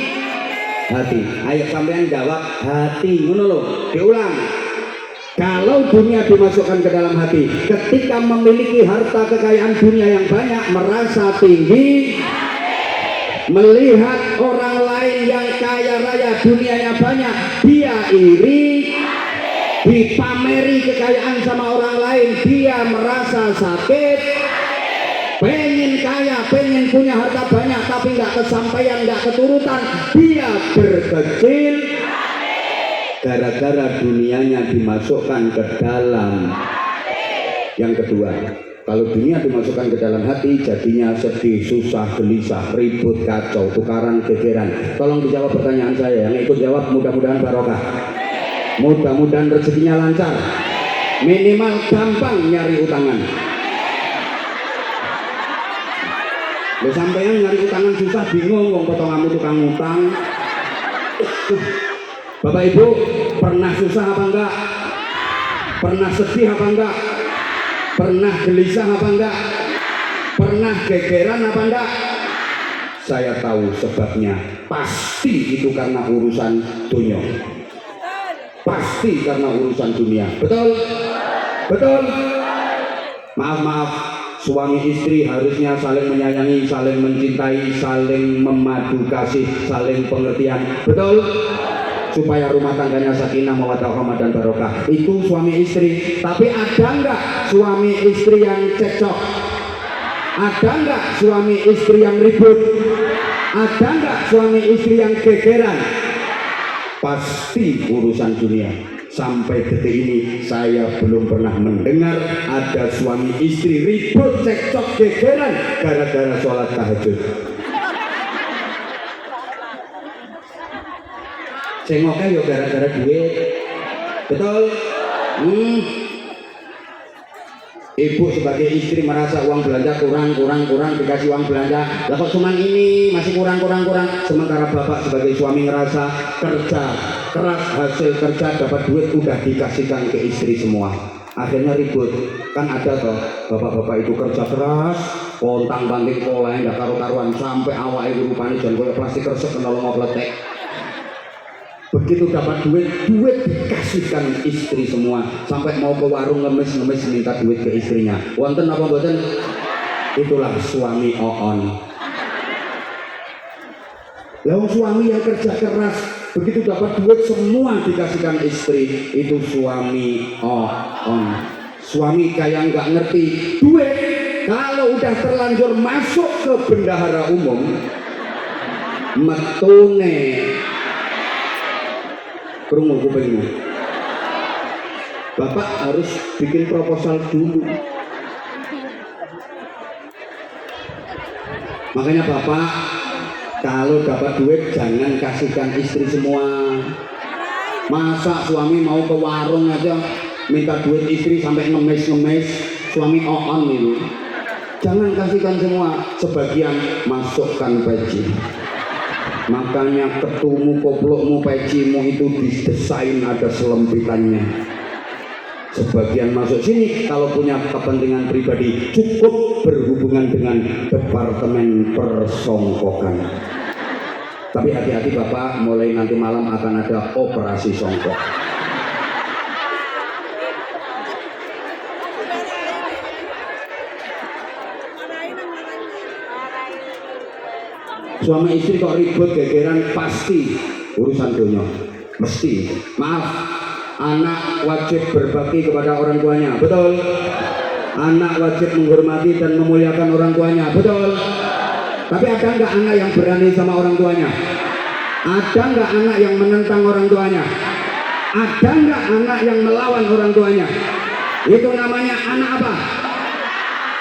hati. Ayo sampean jawab hati, ngono lho. Diulang. Kalau dunia dimasukkan ke dalam hati, ketika memiliki harta kekayaan dunia yang banyak, merasa tinggi, melihat orang lain yang kaya raya dunianya banyak, dia iri. Dipameri kekayaan sama orang lain, dia merasa sakit. Pengen kaya, pengen punya harta banyak, tapi nggak kesampaian, nggak keturutan, dia berkecil. Gara-gara dunianya dimasukkan ke dalam. Yang kedua, Kalau dunia dimasukkan ke dalam hati, jadinya sedih, susah, gelisah, ribut, kacau, tukaran, gegeran. Tolong dijawab pertanyaan saya. Yang ikut jawab mudah-mudahan barokah. Mudah-mudahan rezekinya lancar. Minimal gampang nyari utangan. Lo sampean nyari utangan susah, bingung, wong potonganmu tukang utang. Bapak Ibu, pernah susah apa enggak? Pernah sedih apa enggak? Pernah gelisah apa enggak? Pernah gegeran apa enggak? Saya tahu sebabnya. Pasti itu karena urusan dunia. Pasti karena urusan dunia. Betul? Betul? Maaf, suami istri harusnya saling menyayangi, saling mencintai, saling memadu kasih, saling pengertian. Betul? Supaya rumah tangganya sakinah, mawaddah rahmah dan barokah. Itu suami istri. Tapi ada enggak suami istri yang cekcok? Ada enggak suami istri yang ribut? Ada enggak suami istri yang gegeran? Pasti urusan dunia. Sampai detik ini saya belum pernah mendengar ada suami istri ribut, cekcok, gegeran gara-gara sholat tahajud. Cengoknya ya gara-gara duit. Betul? Ibu sebagai istri merasa uang belanja kurang, dikasih uang belanja, lah kok cuma ini masih kurang. Sementara bapak sebagai suami ngerasa kerja keras, hasil kerja dapat duit udah dikasihkan ke istri semua. Akhirnya ribut. Kan ada toh bapak-bapak itu kerja keras, kontang banting pola nggak karu-karuan sampai awal itu rupanya jangan kayak plastik resek kena mau peletek. Begitu dapat duit dikasihkan istri semua, sampai mau ke warung ngemis minta duit ke istrinya. Wonten apa mboten? Itulah suami oon. Lalu suami yang kerja keras, begitu dapat duit semua dikasihkan istri, itu suami oon. Suami kayak nggak ngerti duit kalau udah terlanjur masuk ke bendahara umum, metune kerungu kupingmu. Bapak harus bikin proposal dulu. Makanya bapak kalau dapat duit jangan kasihkan istri semua. Masa suami mau ke warung aja minta duit istri sampai ngemis, suami oon itu. Jangan kasihkan semua, sebagian masukkan peci. Makanya ketumu, koplokmu, pecimu itu didesain ada selempitannya. Sebagian masuk sini kalau punya kepentingan pribadi, cukup berhubungan dengan departemen persongkokan. Tapi hati-hati bapak, mulai nanti malam akan ada operasi songkok. Suami istri kok ribut gegeran, pasti urusan dunia. Mesti. Maaf, anak wajib berbakti kepada orang tuanya. Betul? Anak wajib menghormati dan memuliakan orang tuanya. Betul? Tapi ada nggak anak yang berani sama orang tuanya? Ada nggak anak yang menentang orang tuanya? Ada nggak anak yang melawan orang tuanya? Itu namanya anak apa?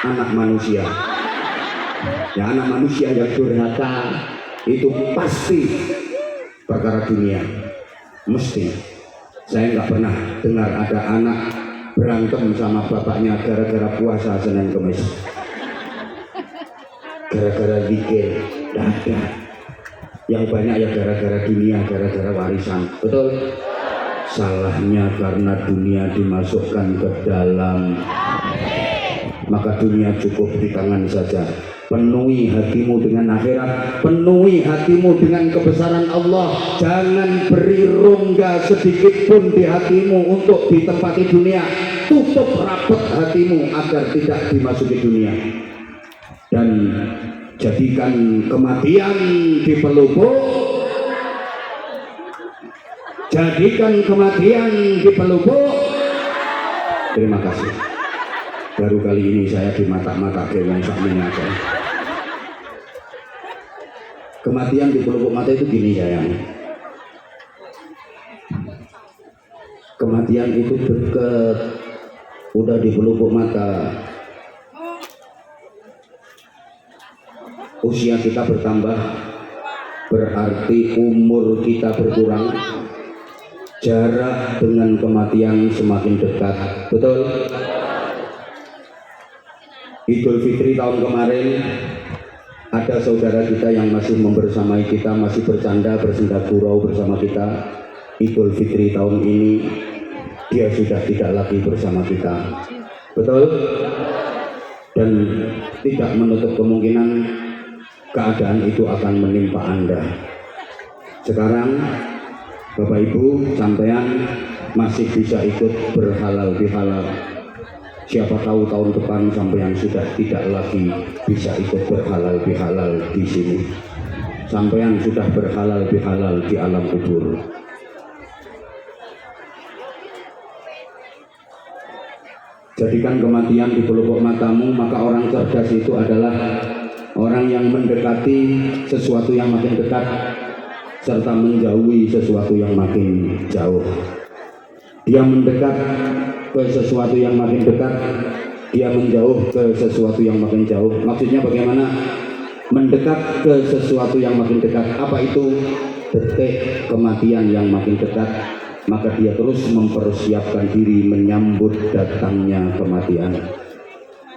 Anak manusia. Ya, anak manusia yang durhaka itu pasti perkara dunia. Mesti. Saya nggak pernah dengar ada anak berantem sama bapaknya gara-gara puasa Senin Kemis, gara-gara zikir. Tidak ada. Yang banyak ya gara-gara dunia, gara-gara warisan. Betul? Salahnya karena dunia dimasukkan ke dalam, maka dunia cukup di tangan saja. Penuhi hatimu dengan akhirat, penuhi hatimu dengan kebesaran Allah. Jangan beri rongga sedikit pun di hatimu untuk ditempati dunia. Tutup rapat hatimu agar tidak dimasuki dunia. Dan jadikan kematian di pelupuk, jadikan kematian di pelupuk. Terima kasih. Baru kali ini saya di mata-mata wong sakmene aja. Kematian di pelupuk mata itu gini sayang. Kematian itu dekat, udah di pelupuk mata. usia kita bertambah, berarti umur kita berkurang, jarak dengan kematian semakin dekat. Betul? Idul Fitri tahun kemarin ada saudara kita yang masih membersamai kita, masih bercanda, bersenda gurau bersama kita. Idul Fitri tahun ini dia sudah tidak lagi bersama kita. Betul? Dan tidak menutup kemungkinan keadaan itu akan menimpa Anda. Sekarang Bapak Ibu sampean masih bisa ikut berhalal bihalal. Siapa tahu tahun depan sampean sudah tidak lagi bisa ikut berhalal bihalal di sini. Sampean sudah berhalal bihalal di alam kubur. Jadikan kematian di pelupuk matamu, maka orang cerdas itu adalah orang yang mendekati sesuatu yang makin dekat serta menjauhi sesuatu yang makin jauh. Dia mendekat ke sesuatu yang makin dekat, dia menjauh ke sesuatu yang makin jauh. Maksudnya bagaimana? Mendekat ke sesuatu yang makin dekat. Apa itu? Detik kematian yang makin dekat, maka dia terus mempersiapkan diri menyambut datangnya kematian.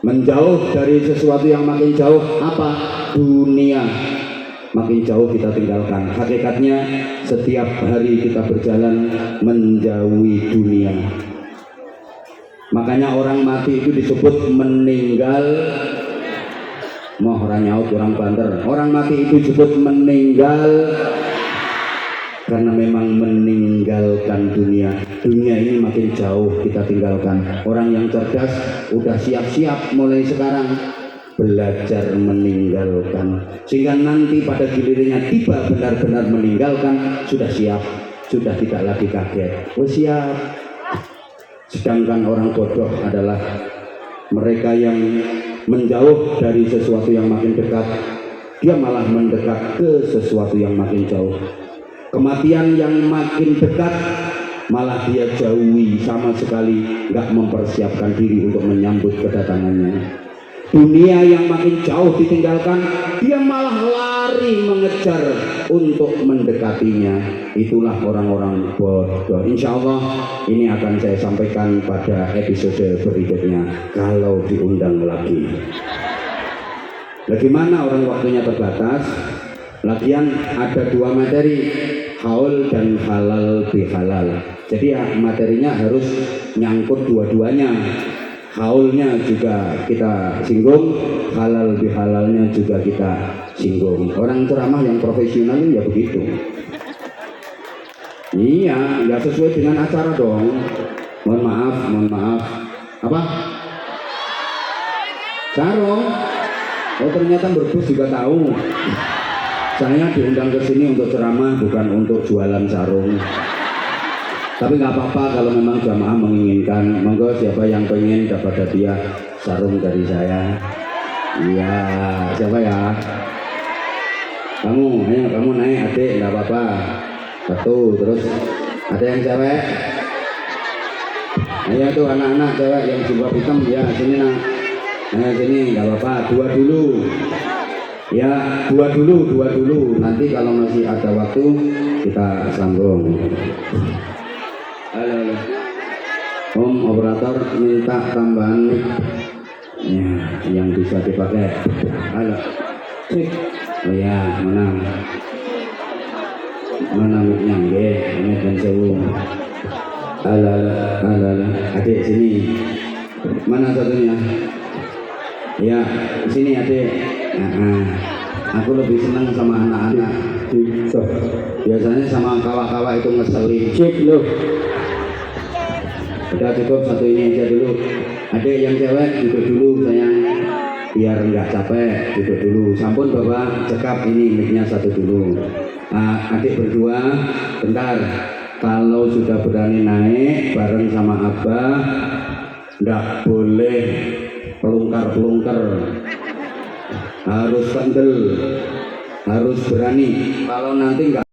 Menjauh dari sesuatu yang makin jauh, apa? Dunia. Makin jauh kita tinggalkan. Hakikatnya setiap hari kita berjalan menjauhi dunia. Makanya orang mati itu disebut meninggal. Moh nyaut kurang banter. Orang mati itu disebut meninggal karena memang meninggalkan dunia. Dunia ini makin jauh kita tinggalkan. Orang yang cerdas udah siap-siap mulai sekarang belajar meninggalkan, sehingga nanti pada gilirannya tiba benar-benar meninggalkan, sudah siap, sudah tidak lagi kaget. Oh siap. Sedangkan orang bodoh adalah mereka yang menjauh dari sesuatu yang makin dekat, dia malah mendekat ke sesuatu yang makin jauh. Kematian yang makin dekat malah dia jauhi, sama sekali nggak mempersiapkan diri untuk menyambut kedatangannya. Dunia yang makin jauh ditinggalkan, dia malah lari mengejar untuk mendekatinya. Itulah orang-orang bodoh. Insya Allah ini akan saya sampaikan pada episode berikutnya kalau diundang lagi. Bagaimana orang waktunya terbatas? Lagian ada dua materi, haul dan halal bihalal. Jadi ya, materinya harus nyangkut dua-duanya. Haulnya juga kita singgung, halal bihalalnya juga kita singgung. Orang ceramah yang profesional ya begitu. Iya, ya sesuai dengan acara dong. Mohon maaf. Apa? Sarung? Oh ternyata berbus juga tahu. Saya diundang ke sini untuk ceramah, bukan untuk jualan sarung. Tapi nggak apa-apa kalau memang jamaah menginginkan. Monggo siapa yang pengen dapat hadiah sarung dari saya? Iya, siapa ya? Kamu, ayo kamu naik adik, nggak apa-apa. Satu, terus ada yang cewek? Ayo tuh anak-anak cewek yang jilbab hitam ya sini nak. Nah sini nggak apa-apa, dua dulu. Ya dua dulu. Nanti kalau masih ada waktu kita sambung. Halo. Om operator minta tambahan mic ya, yang bisa dipakai. Halo. Oh ya, mana micnya nggih, ini dan sewu. Halo. Adik sini. Mana satunya? Ya, sini adik. Aku lebih senang sama anak-anak. Biasanya sama kawa-kawa itu ngeselin. Cek loh. Udah cukup satu ini aja dulu. Adik yang cewek duduk dulu sayang, biar nggak capek, duduk dulu. Sampun bapak cekap ini mic-nya satu dulu. Adik berdua bentar, kalau sudah berani naik bareng sama abah nggak boleh pelungkar, harus kendel, harus berani. Kalau nanti nggak